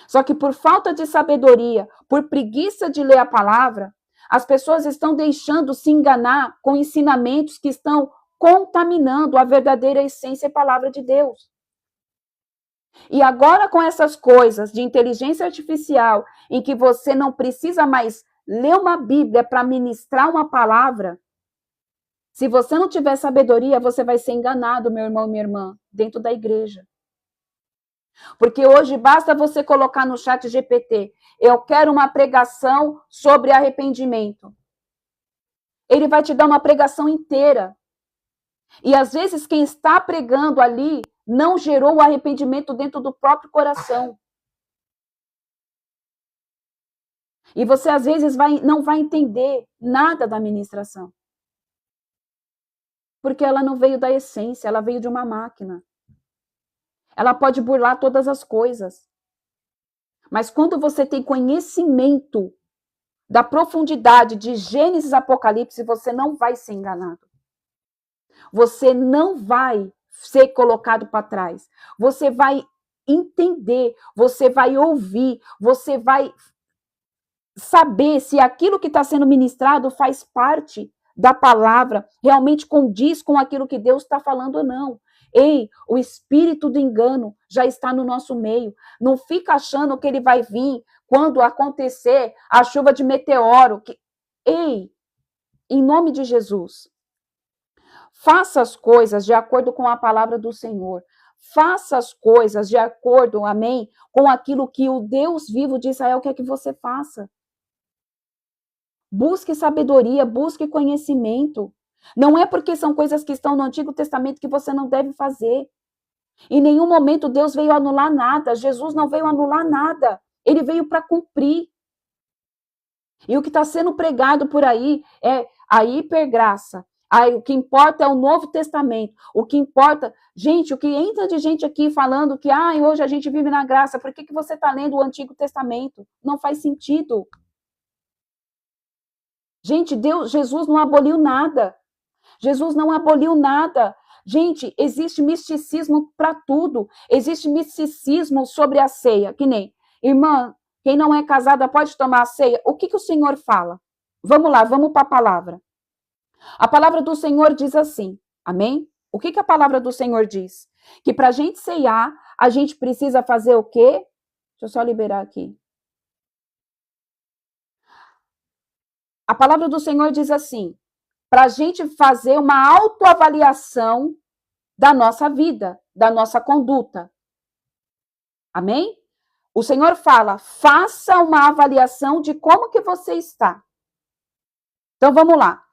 Só que por falta de sabedoria, por preguiça de ler a palavra, as pessoas estão deixando se enganar com ensinamentos que estão contaminando a verdadeira essência e palavra de Deus. E agora com essas coisas de inteligência artificial, em que você não precisa mais ler uma Bíblia para ministrar uma palavra, se você não tiver sabedoria, você vai ser enganado, meu irmão e minha irmã, dentro da igreja. Porque hoje basta você colocar no chat GPT, eu quero uma pregação sobre arrependimento. Ele vai te dar uma pregação inteira. E às vezes quem está pregando ali não gerou o arrependimento dentro do próprio coração. E você às vezes não vai entender nada da ministração. Porque ela não veio da essência, ela veio de uma máquina. Ela pode burlar todas as coisas. Mas quando você tem conhecimento da profundidade de Gênesis e Apocalipse, você não vai ser enganado. Você não vai ser colocado para trás. Você vai entender, você vai ouvir, você vai saber se aquilo que está sendo ministrado faz parte da palavra, realmente condiz com aquilo que Deus está falando ou não. Ei, o espírito do engano já está no nosso meio. Não fica achando que ele vai vir quando acontecer a chuva de meteoro. Ei, em nome de Jesus, faça as coisas de acordo com a palavra do Senhor. Faça as coisas de acordo, amém, com aquilo que o Deus vivo de Israel quer que você faça. Busque sabedoria, busque conhecimento. Não é porque são coisas que estão no Antigo Testamento que você não deve fazer. Em nenhum momento Deus veio anular nada. Jesus não veio anular nada. Ele veio para cumprir. E o que está sendo pregado por aí é a hipergraça. Aí, o que importa é o Novo Testamento. O que importa... Gente, o que entra de gente aqui falando que hoje a gente vive na graça, por que você está lendo o Antigo Testamento? Não faz sentido. Gente, Jesus não aboliu nada. Jesus não aboliu nada. Gente, existe misticismo para tudo. Existe misticismo sobre a ceia. Que nem, irmã, quem não é casada pode tomar a ceia? O que o Senhor fala? Vamos lá, vamos para a palavra. A palavra do Senhor diz assim, amém? O que a palavra do Senhor diz? Que para a gente ceiar, a gente precisa fazer o quê? Deixa eu só liberar aqui. A palavra do Senhor diz assim, para a gente fazer uma autoavaliação da nossa vida, da nossa conduta. Amém? O Senhor fala, faça uma avaliação de como que você está. Então, vamos lá.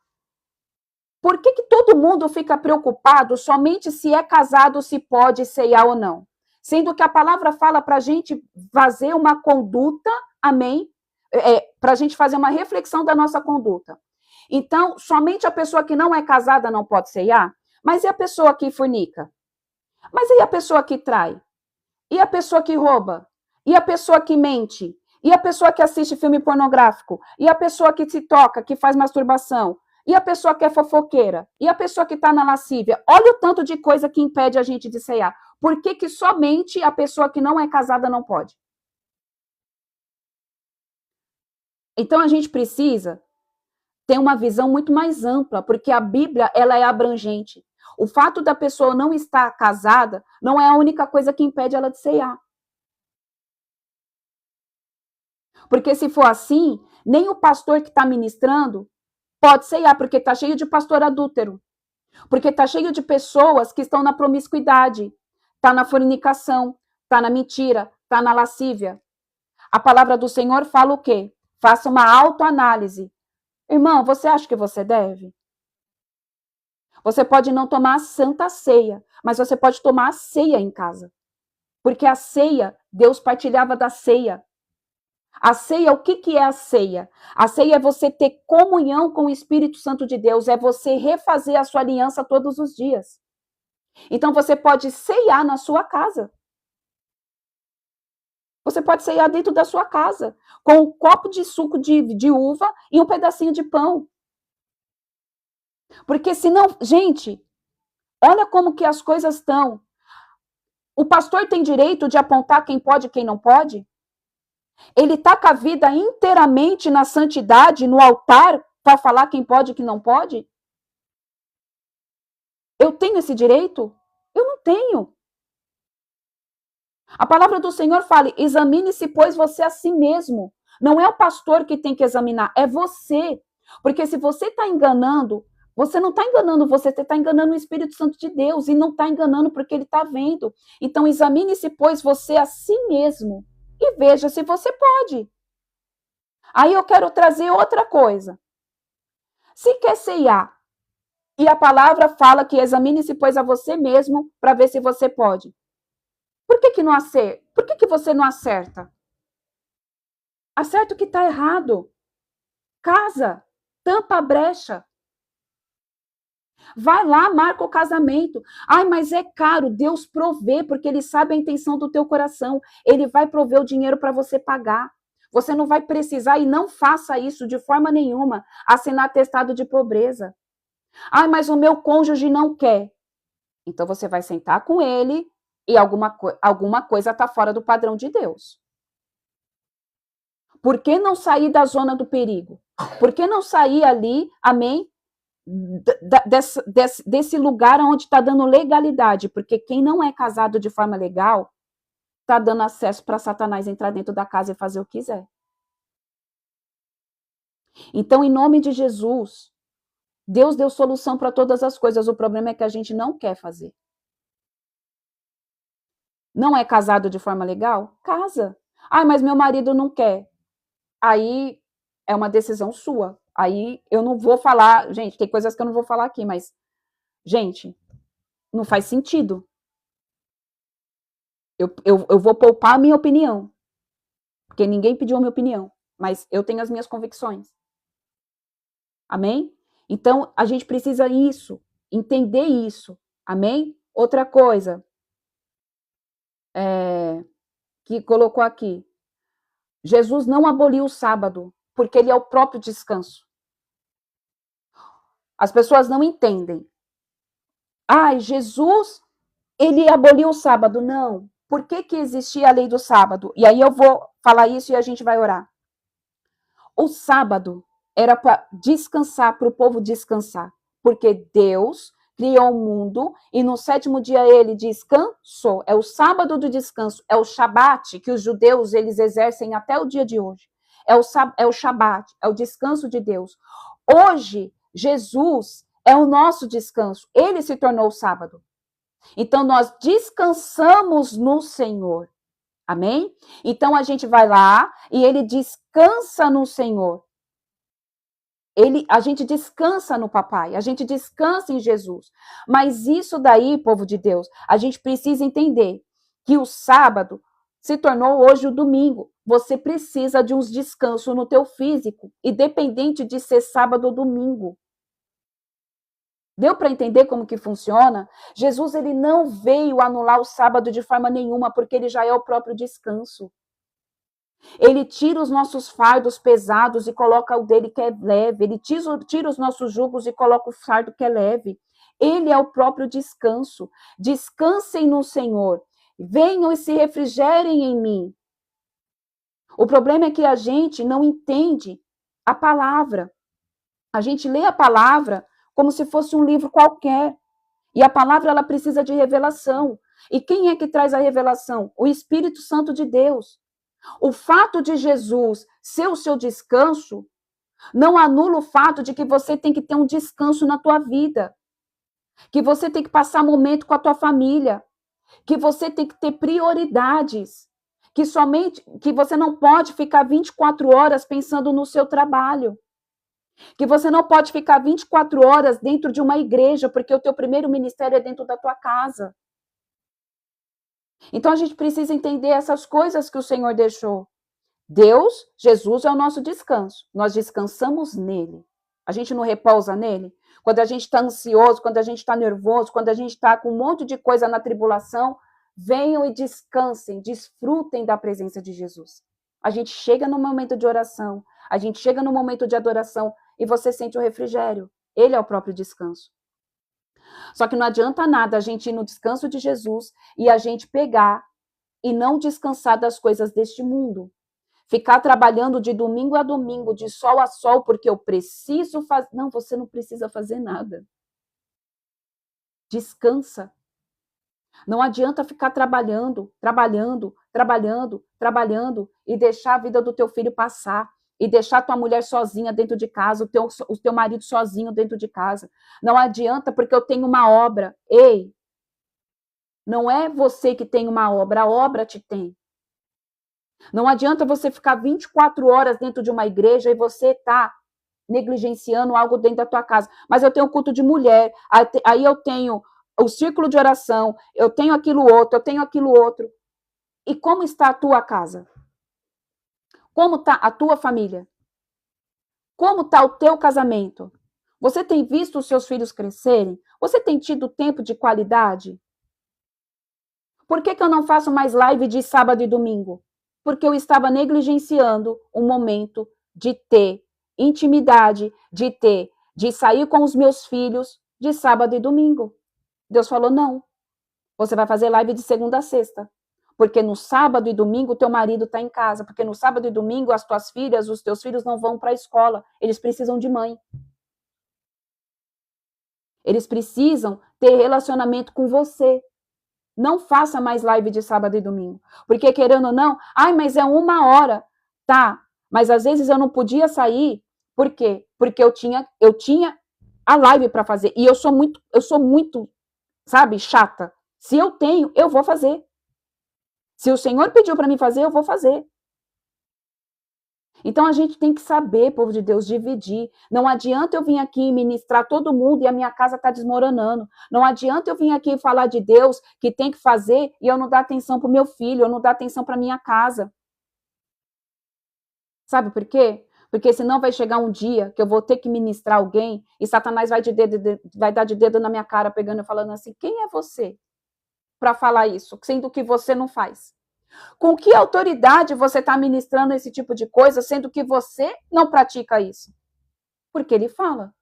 Por que todo mundo fica preocupado somente se é casado, se pode ceiar ou não? Sendo que a palavra fala para a gente fazer uma conduta, amém? Para a gente fazer uma reflexão da nossa conduta. Então, somente a pessoa que não é casada não pode ceiar? Mas e a pessoa que fornica? Mas e a pessoa que trai? E a pessoa que rouba? E a pessoa que mente? E a pessoa que assiste filme pornográfico? E a pessoa que se toca, que faz masturbação? E a pessoa que é fofoqueira? E a pessoa que está na lascívia? Olha o tanto de coisa que impede a gente de ceiar. Por que somente a pessoa que não é casada não pode? Então a gente precisa ter uma visão muito mais ampla, porque a Bíblia ela é abrangente. O fato da pessoa não estar casada não é a única coisa que impede ela de ceiar. Porque se for assim, nem o pastor que está ministrando pode ceiar, porque está cheio de pastor adúltero. Porque está cheio de pessoas que estão na promiscuidade, está na fornicação, está na mentira, está na lascívia. A palavra do Senhor fala o quê? Faça uma autoanálise. Irmão, você acha que você deve? Você pode não tomar a santa ceia, mas você pode tomar a ceia em casa. Porque a ceia, Deus partilhava da ceia. A ceia, o que é a ceia? A ceia é você ter comunhão com o Espírito Santo de Deus, é você refazer a sua aliança todos os dias. Então você pode ceiar na sua casa. Você pode ceiar dentro da sua casa, com um copo de suco de uva e um pedacinho de pão. Porque senão, gente, olha como que as coisas estão. O pastor tem direito de apontar quem pode e quem não pode? Ele está com a vida inteiramente na santidade, no altar, para falar quem pode e quem não pode? Eu tenho esse direito? Eu não tenho. A palavra do Senhor fala, examine-se, pois, você a si mesmo. Não é o pastor que tem que examinar, é você. Porque se você está enganando, você não está enganando você está enganando o Espírito Santo de Deus, e não está enganando porque ele está vendo. Então, examine-se, pois, você a si mesmo. E veja se você pode. Aí eu quero trazer outra coisa. Se quer ceiar, e a palavra fala que examine-se, pois, a você mesmo, para ver se você pode. Por que não acerta? Por que você não acerta? Acerta o que está errado. Casa, tampa a brecha. Vai lá, marca o casamento. Ai, mas é caro. Deus provê, porque Ele sabe a intenção do teu coração. Ele vai prover o dinheiro para você pagar. Você não vai precisar, e não faça isso de forma nenhuma, assinar atestado de pobreza. Ai, mas o meu cônjuge não quer. Então você vai sentar com ele e alguma coisa está fora do padrão de Deus. Por que não sair da zona do perigo? Por que não sair ali, amém, desse lugar onde está dando legalidade? Porque quem não é casado de forma legal está dando acesso para Satanás entrar dentro da casa e fazer o que quiser. Então, em nome de Jesus, Deus deu solução para todas as coisas. O problema é que a gente não quer fazer. Não é casado de forma legal? Casa. Ai, mas meu marido não quer. Aí é uma decisão sua. Aí eu não vou falar, gente, tem coisas que eu não vou falar aqui, mas, gente, não faz sentido. Eu vou poupar a minha opinião, porque ninguém pediu a minha opinião, mas eu tenho as minhas convicções. Amém? Então, a gente precisa entender isso. Amém? Outra coisa que colocou aqui. Jesus não aboliu o sábado, porque ele é o próprio descanso. As pessoas não entendem. Ai, Jesus, ele aboliu o sábado. Não. Por que existia a lei do sábado? E aí eu vou falar isso e a gente vai orar. O sábado era para descansar, para o povo descansar. Porque Deus criou o mundo e no sétimo dia ele descansou. É o sábado do descanso, é o Shabat que os judeus eles exercem até o dia de hoje. É o Shabat, é o descanso de Deus. Hoje, Jesus é o nosso descanso. Ele se tornou o sábado. Então, nós descansamos no Senhor. Amém? Então, a gente vai lá e ele descansa no Senhor. A gente descansa no papai, a gente descansa em Jesus. Mas isso daí, povo de Deus, a gente precisa entender que o sábado se tornou hoje o domingo. Você precisa de uns descansos no teu físico, independente de ser sábado ou domingo. Deu para entender como que funciona? Jesus ele não veio anular o sábado de forma nenhuma, porque ele já é o próprio descanso. Ele tira os nossos fardos pesados e coloca o dele que é leve. Ele tira os nossos jugos e coloca o fardo que é leve. Ele é o próprio descanso. Descansem no Senhor. Venham e se refrigerem em mim. O problema é que a gente não entende a palavra. A gente lê a palavra como se fosse um livro qualquer. E a palavra ela precisa de revelação. E quem é que traz a revelação? O Espírito Santo de Deus. O fato de Jesus ser o seu descanso não anula o fato de que você tem que ter um descanso na tua vida, que você tem que passar momento com a tua família, que você tem que ter prioridades, que você não pode ficar 24 horas pensando no seu trabalho, que você não pode ficar 24 horas dentro de uma igreja, porque o teu primeiro ministério é dentro da tua casa. Então a gente precisa entender essas coisas que o Senhor deixou. Deus, Jesus é o nosso descanso. Nós descansamos nele. A gente não repousa nele. Quando a gente está ansioso, quando a gente está nervoso, quando a gente está com um monte de coisa na tribulação, venham e descansem, desfrutem da presença de Jesus. A gente chega no momento de oração, a gente chega no momento de adoração e você sente o refrigério. Ele é o próprio descanso. Só que não adianta nada a gente ir no descanso de Jesus e a gente pegar e não descansar das coisas deste mundo. Ficar trabalhando de domingo a domingo, de sol a sol, porque eu preciso fazer. Não, você não precisa fazer nada. Descansa. Não adianta ficar trabalhando e deixar a vida do teu filho passar. E deixar tua mulher sozinha dentro de casa, o teu marido sozinho dentro de casa. Não adianta porque eu tenho uma obra. Ei, não é você que tem uma obra, a obra te tem. Não adianta você ficar 24 horas dentro de uma igreja e você tá negligenciando algo dentro da tua casa. Mas eu tenho culto de mulher, aí eu tenho o círculo de oração, eu tenho aquilo outro. E como está a tua casa? Como está a tua família? Como está o teu casamento? Você tem visto os seus filhos crescerem? Você tem tido tempo de qualidade? Por que eu não faço mais live de sábado e domingo? Porque eu estava negligenciando um momento de ter intimidade, de sair com os meus filhos de sábado e domingo. Deus falou, não, você vai fazer live de segunda a sexta, porque no sábado e domingo teu marido está em casa, porque no sábado e domingo as tuas filhas, os teus filhos não vão para a escola, eles precisam de mãe. Eles precisam ter relacionamento com você. Não faça mais live de sábado e domingo. Porque, querendo ou não, mas é 1 hora. Tá, mas às vezes eu não podia sair Por quê? Porque eu tinha a live para fazer. E eu sou muito, sabe, chata. Se eu tenho, eu vou fazer. Se o Senhor pediu para mim fazer, eu vou fazer. Então a gente tem que saber, povo de Deus, dividir. Não adianta eu vir aqui ministrar todo mundo e a minha casa está desmoronando. Não adianta eu vir aqui falar de Deus que tem que fazer e eu não dar atenção para o meu filho, eu não dar atenção para minha casa. Sabe por quê? Porque senão vai chegar um dia que eu vou ter que ministrar alguém e Satanás vai dar de dedo na minha cara, pegando e falando assim: quem é você para falar isso, sendo que você não faz? Com que autoridade você está ministrando esse tipo de coisa, sendo que você não pratica isso? Porque ele fala.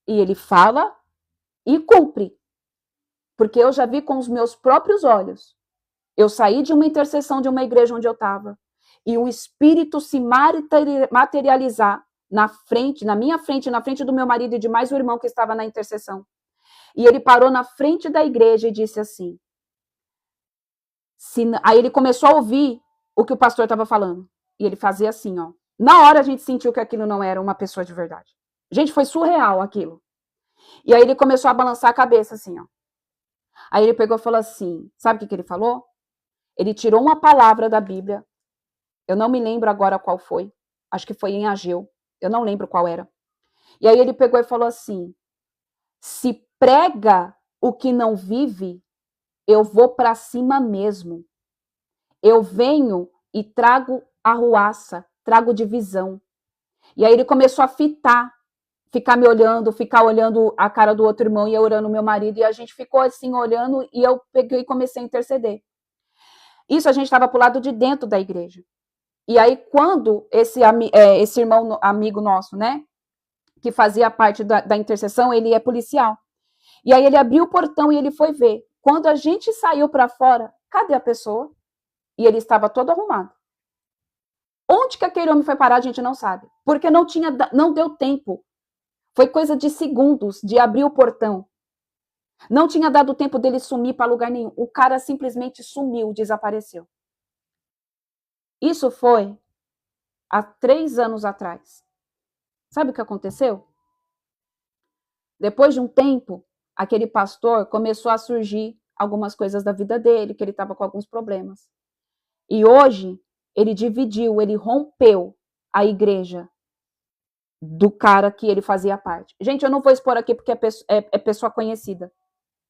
E ele fala e cumpre. Porque eu já vi com os meus próprios olhos. Eu saí de uma intercessão de uma igreja onde eu estava e o Espírito se materializar na minha frente, na frente do meu marido e de mais um irmão que estava na intercessão. E ele parou na frente da igreja e disse assim, aí ele começou a ouvir o que o pastor estava falando. E ele fazia assim, ó. Na hora a gente sentiu que aquilo não era uma pessoa de verdade. Gente, foi surreal aquilo. E aí ele começou a balançar a cabeça assim, ó. Aí ele pegou e falou assim, sabe o que ele falou? Ele tirou uma palavra da Bíblia. Eu não me lembro agora qual foi. Acho que foi em Ageu. Eu não lembro qual era. E aí ele pegou e falou assim, se prega o que não vive, eu vou para cima mesmo. Eu venho e trago arruaça, trago divisão. E aí ele começou a ficar me olhando, ficar olhando a cara do outro irmão e eu orando meu marido. E a gente ficou assim olhando e eu peguei e comecei a interceder. Isso a gente estava pro lado de dentro da igreja. E aí quando esse irmão amigo nosso, né, que fazia parte da intercessão, ele é policial. E aí ele abriu o portão e ele foi ver. Quando a gente saiu para fora, cadê a pessoa? E ele estava todo arrumado. Onde que aquele homem foi parar, a gente não sabe. Porque não deu tempo. Foi coisa de segundos de abrir o portão. Não tinha dado tempo dele sumir para lugar nenhum. O cara simplesmente sumiu, desapareceu. Isso foi há 3 anos atrás. Sabe o que aconteceu? Depois de um tempo, aquele pastor começou a surgir algumas coisas da vida dele, que ele estava com alguns problemas. E hoje, ele dividiu, ele rompeu a igreja do cara que ele fazia parte. Gente, eu não vou expor aqui porque é pessoa conhecida.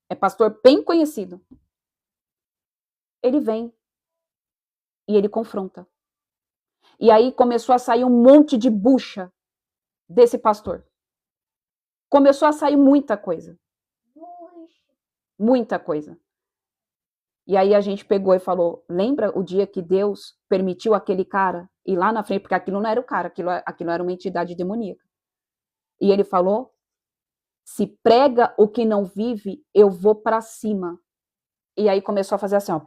É pastor bem conhecido. Ele vem e ele confronta. E aí começou a sair um monte de bucha desse pastor. Começou a sair muita coisa. Muita coisa. E aí a gente pegou e falou, lembra o dia que Deus permitiu aquele cara ir lá na frente, porque aquilo não era o cara, aquilo era uma entidade demoníaca. E ele falou, se prega o que não vive, eu vou para cima. E aí começou a fazer assim, ó.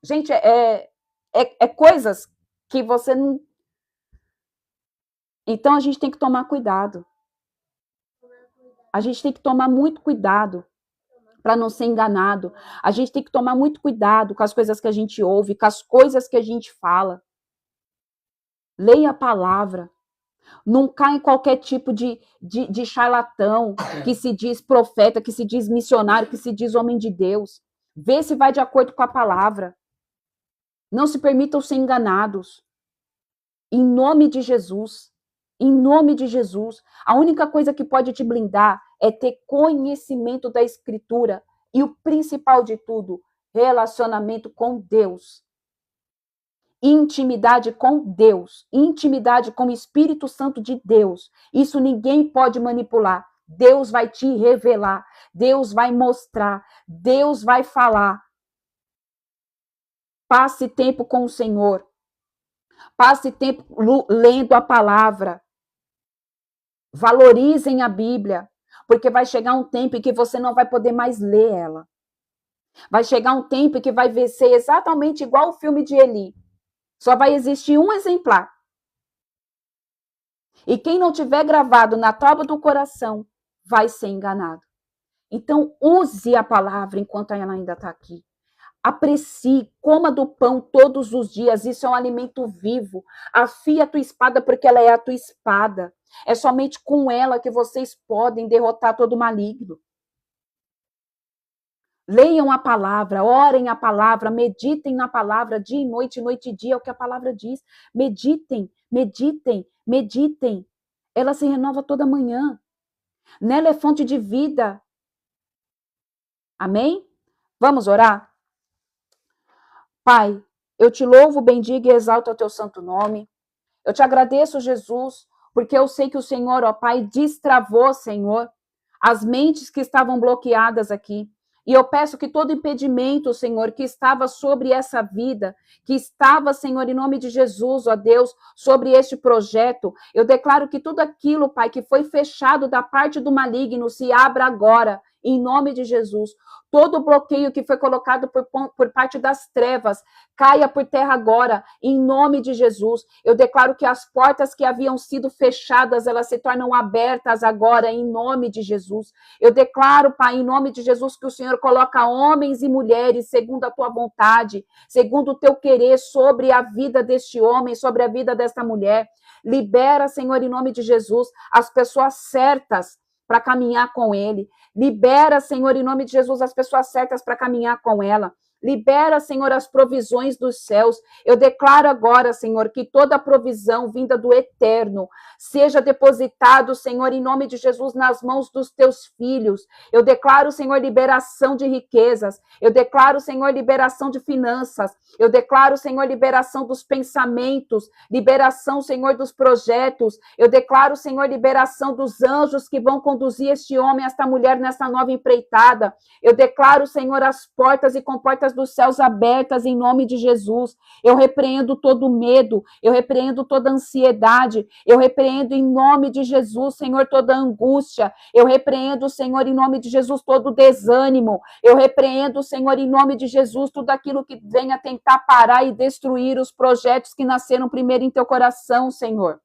Gente, é coisas que você não... Então a gente tem que tomar cuidado. A gente tem que tomar muito cuidado para não ser enganado. A gente tem que tomar muito cuidado com as coisas que a gente ouve, com as coisas que a gente fala. Leia a palavra. Não cai em qualquer tipo de charlatão que se diz profeta, que se diz missionário, que se diz homem de Deus. Vê se vai de acordo com a palavra. Não se permitam ser enganados. Em nome de Jesus. Em nome de Jesus. A única coisa que pode te blindar é ter conhecimento da Escritura. E o principal de tudo, relacionamento com Deus. Intimidade com Deus. Intimidade com o Espírito Santo de Deus. Isso ninguém pode manipular. Deus vai te revelar. Deus vai mostrar. Deus vai falar. Passe tempo com o Senhor. Passe tempo lendo a palavra. Valorizem a Bíblia, porque vai chegar um tempo em que você não vai poder mais ler ela. Vai chegar um tempo em que vai ser exatamente igual o filme de Eli. Só vai existir um exemplar. E quem não tiver gravado na tábua do coração vai ser enganado. Então, use a palavra enquanto ela ainda está aqui. Aprecie, coma do pão todos os dias, isso é um alimento vivo. Afia a tua espada porque ela é a tua espada. É somente com ela que vocês podem derrotar todo maligno. Leiam a palavra, orem a palavra, meditem na palavra, dia e noite e dia, é o que a palavra diz. Meditem, meditem, meditem. Ela se renova toda manhã. Nela é fonte de vida. Amém? Vamos orar? Pai, eu te louvo, bendigo e exalto o teu santo nome. Eu te agradeço, Jesus, porque eu sei que o Senhor, ó Pai, destravou, Senhor, as mentes que estavam bloqueadas aqui. E eu peço que todo impedimento, Senhor, que estava sobre essa vida, que estava, Senhor, em nome de Jesus, ó Deus, sobre este projeto, eu declaro que tudo aquilo, Pai, que foi fechado da parte do maligno, se abra agora, em nome de Jesus. Todo bloqueio que foi colocado por parte das trevas, caia por terra agora, em nome de Jesus. Eu declaro que as portas que haviam sido fechadas, elas se tornam abertas agora, em nome de Jesus. Eu declaro, Pai, em nome de Jesus, que o Senhor coloca homens e mulheres, segundo a tua vontade, segundo o teu querer, sobre a vida deste homem, sobre a vida desta mulher. Libera, Senhor, em nome de Jesus, as pessoas certas para caminhar com ele. Libera, Senhor, em nome de Jesus, as pessoas certas para caminhar com ela. Libera, Senhor, as provisões dos céus. Eu declaro agora, Senhor, que toda provisão vinda do eterno seja depositado, Senhor, em nome de Jesus, nas mãos dos teus filhos. Eu declaro, Senhor, liberação de riquezas. Eu declaro, Senhor, liberação de finanças. Eu declaro, Senhor, liberação dos pensamentos. Liberação, Senhor, dos projetos. Eu declaro, Senhor, liberação dos anjos que vão conduzir este homem, esta mulher, nessa nova empreitada. Eu declaro, Senhor, as portas e comportas dos céus abertas em nome de Jesus. Eu repreendo todo medo, eu repreendo toda ansiedade, eu repreendo em nome de Jesus, Senhor, toda angústia, eu repreendo, Senhor, em nome de Jesus, todo desânimo, eu repreendo, Senhor, em nome de Jesus, tudo aquilo que venha tentar parar e destruir os projetos que nasceram primeiro em teu coração, Senhor.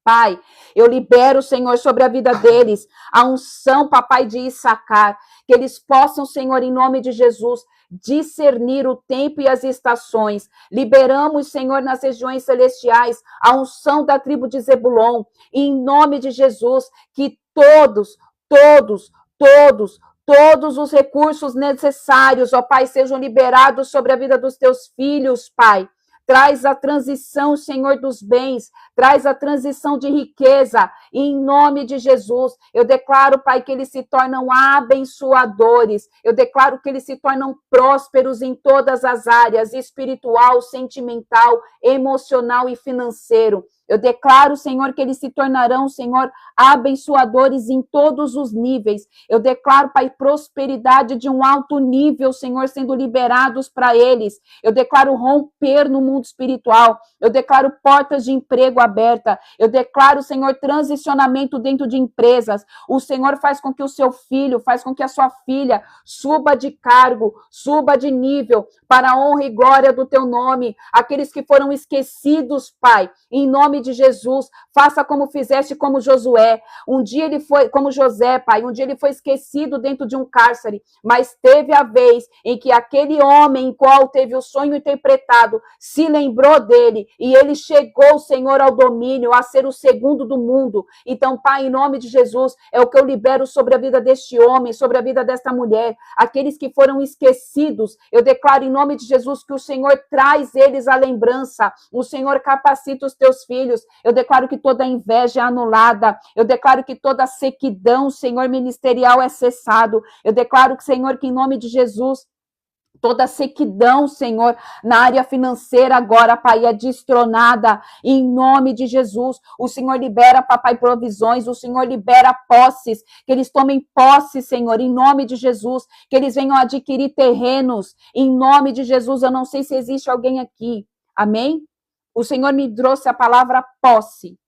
Pai, eu libero, Senhor, sobre a vida deles, a unção, papai, de Issacar, que eles possam, Senhor, em nome de Jesus, discernir o tempo e as estações. Liberamos, Senhor, nas regiões celestiais, a unção da tribo de Zebulon, e em nome de Jesus, que todos os recursos necessários, ó Pai, sejam liberados sobre a vida dos teus filhos, Pai. Traz a transição, Senhor, dos bens, traz a transição de riqueza, e em nome de Jesus, eu declaro, Pai, que eles se tornam abençoadores, eu declaro que eles se tornam prósperos em todas as áreas, espiritual, sentimental, emocional e financeiro. Eu declaro, Senhor, que eles se tornarão, Senhor, abençoadores em todos os níveis. Eu declaro, Pai, prosperidade de um alto nível, Senhor, sendo liberados para eles. Eu declaro romper no mundo espiritual. Eu declaro portas de emprego aberta. Eu declaro, Senhor, transicionamento dentro de empresas. O Senhor faz com que o seu filho, faz com que a sua filha suba de cargo, suba de nível, para a honra e glória do teu nome. Aqueles que foram esquecidos, Pai, em nome de Jesus, faça como fizeste como Josué. Um dia ele foi, como José, Pai, um dia ele foi esquecido dentro de um cárcere, mas teve a vez em que aquele homem em qual teve o sonho interpretado se lembrou dele e ele chegou, Senhor, ao domínio, a ser o segundo do mundo. Então, Pai, em nome de Jesus, é o que eu libero sobre a vida deste homem, sobre a vida desta mulher, aqueles que foram esquecidos. Eu declaro em nome de Jesus que o Senhor traz eles à lembrança, o Senhor capacita os teus filhos. Eu declaro que toda inveja é anulada. Eu declaro que toda sequidão, Senhor, ministerial é cessado. Eu declaro que, Senhor, que em nome de Jesus, toda sequidão, Senhor, na área financeira agora, Pai, é destronada em nome de Jesus. O Senhor libera, papai, provisões, o Senhor libera posses, que eles tomem posse, Senhor, em nome de Jesus, que eles venham adquirir terrenos, em nome de Jesus. Eu não sei se existe alguém aqui, amém? O Senhor me trouxe a palavra posse.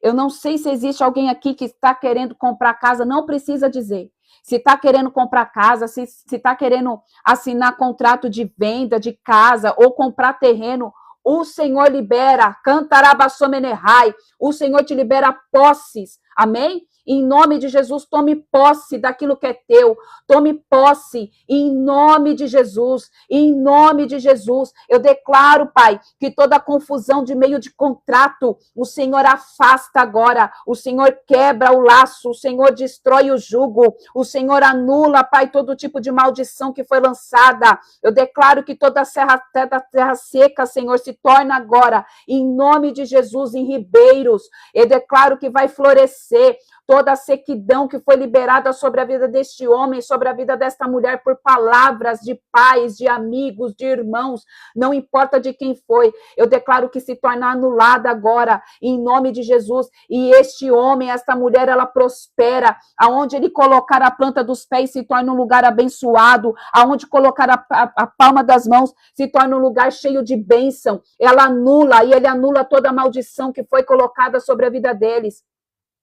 Eu não sei se existe alguém aqui que está querendo comprar casa, não precisa dizer. Se está querendo comprar casa, se está querendo assinar contrato de venda de casa ou comprar terreno, o Senhor libera, cantarabaçomenerrai, o Senhor te libera posses, amém? Em nome de Jesus, tome posse daquilo que é teu. Tome posse em nome de Jesus. Em nome de Jesus, eu declaro, Pai, que toda confusão de meio de contrato, o Senhor afasta agora. O Senhor quebra o laço, o Senhor destrói o jugo, o Senhor anula, Pai, todo tipo de maldição que foi lançada. Eu declaro que toda terra seca, Senhor, se torna agora, em nome de Jesus, em ribeiros. Eu declaro que vai florescer toda a sequidão que foi liberada sobre a vida deste homem, sobre a vida desta mulher, por palavras de pais, de amigos, de irmãos, não importa de quem foi, eu declaro que se torna anulada agora, em nome de Jesus, e este homem, esta mulher, ela prospera, aonde ele colocar a planta dos pés se torna um lugar abençoado, aonde colocar a palma das mãos se torna um lugar cheio de bênção, ela anula, e ele anula toda a maldição que foi colocada sobre a vida deles.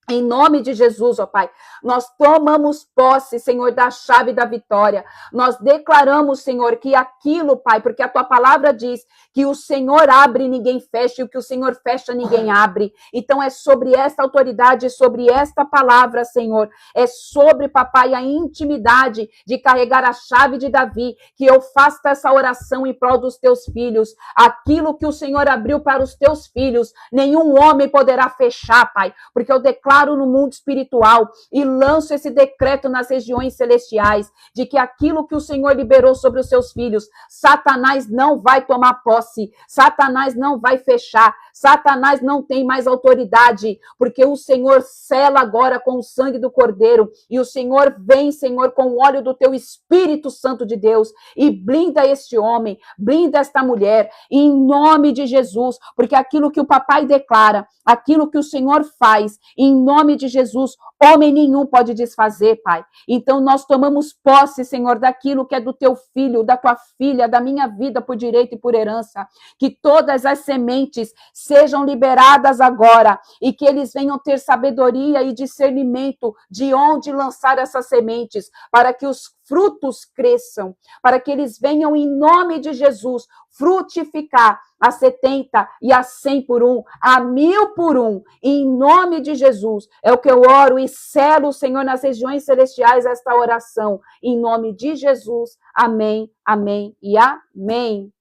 Em nome de Jesus, ó Pai, nós tomamos posse, Senhor, da chave da vitória. Nós declaramos, Senhor, que aquilo, Pai, porque a tua palavra diz que o Senhor abre e ninguém fecha, e o que o Senhor fecha, ninguém abre. Então é sobre esta autoridade, sobre esta palavra, Senhor, é sobre, papai, a intimidade de carregar a chave de Davi, que eu faça essa oração em prol dos teus filhos. Aquilo que o Senhor abriu para os teus filhos, nenhum homem poderá fechar, Pai, porque eu declaro no mundo espiritual e lanço esse decreto nas regiões celestiais de que aquilo que o Senhor liberou sobre os seus filhos, Satanás não vai tomar posse, Satanás não vai fechar, Satanás não tem mais autoridade, porque o Senhor sela agora com o sangue do Cordeiro e o Senhor vem, Senhor, com o óleo do teu Espírito Santo de Deus e blinda este homem, blinda esta mulher, em nome de Jesus, porque aquilo que o papai declara, aquilo que o Senhor faz, em nome de Jesus, homem nenhum pode desfazer, Pai. Então nós tomamos posse, Senhor, daquilo que é do teu filho, da tua filha, da minha vida por direito e por herança. Que todas as sementes sejam liberadas agora e que eles venham ter sabedoria e discernimento de onde lançar essas sementes, para que os frutos cresçam, para que eles venham em nome de Jesus frutificar a 70 e a 100 por um, a 1000 por um, em nome de Jesus. É o que eu oro e selo, Senhor, nas regiões celestiais esta oração, em nome de Jesus. Amém, amém e amém.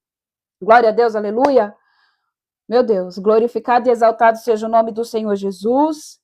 Glória a Deus, aleluia. Meu Deus, glorificado e exaltado seja o nome do Senhor Jesus.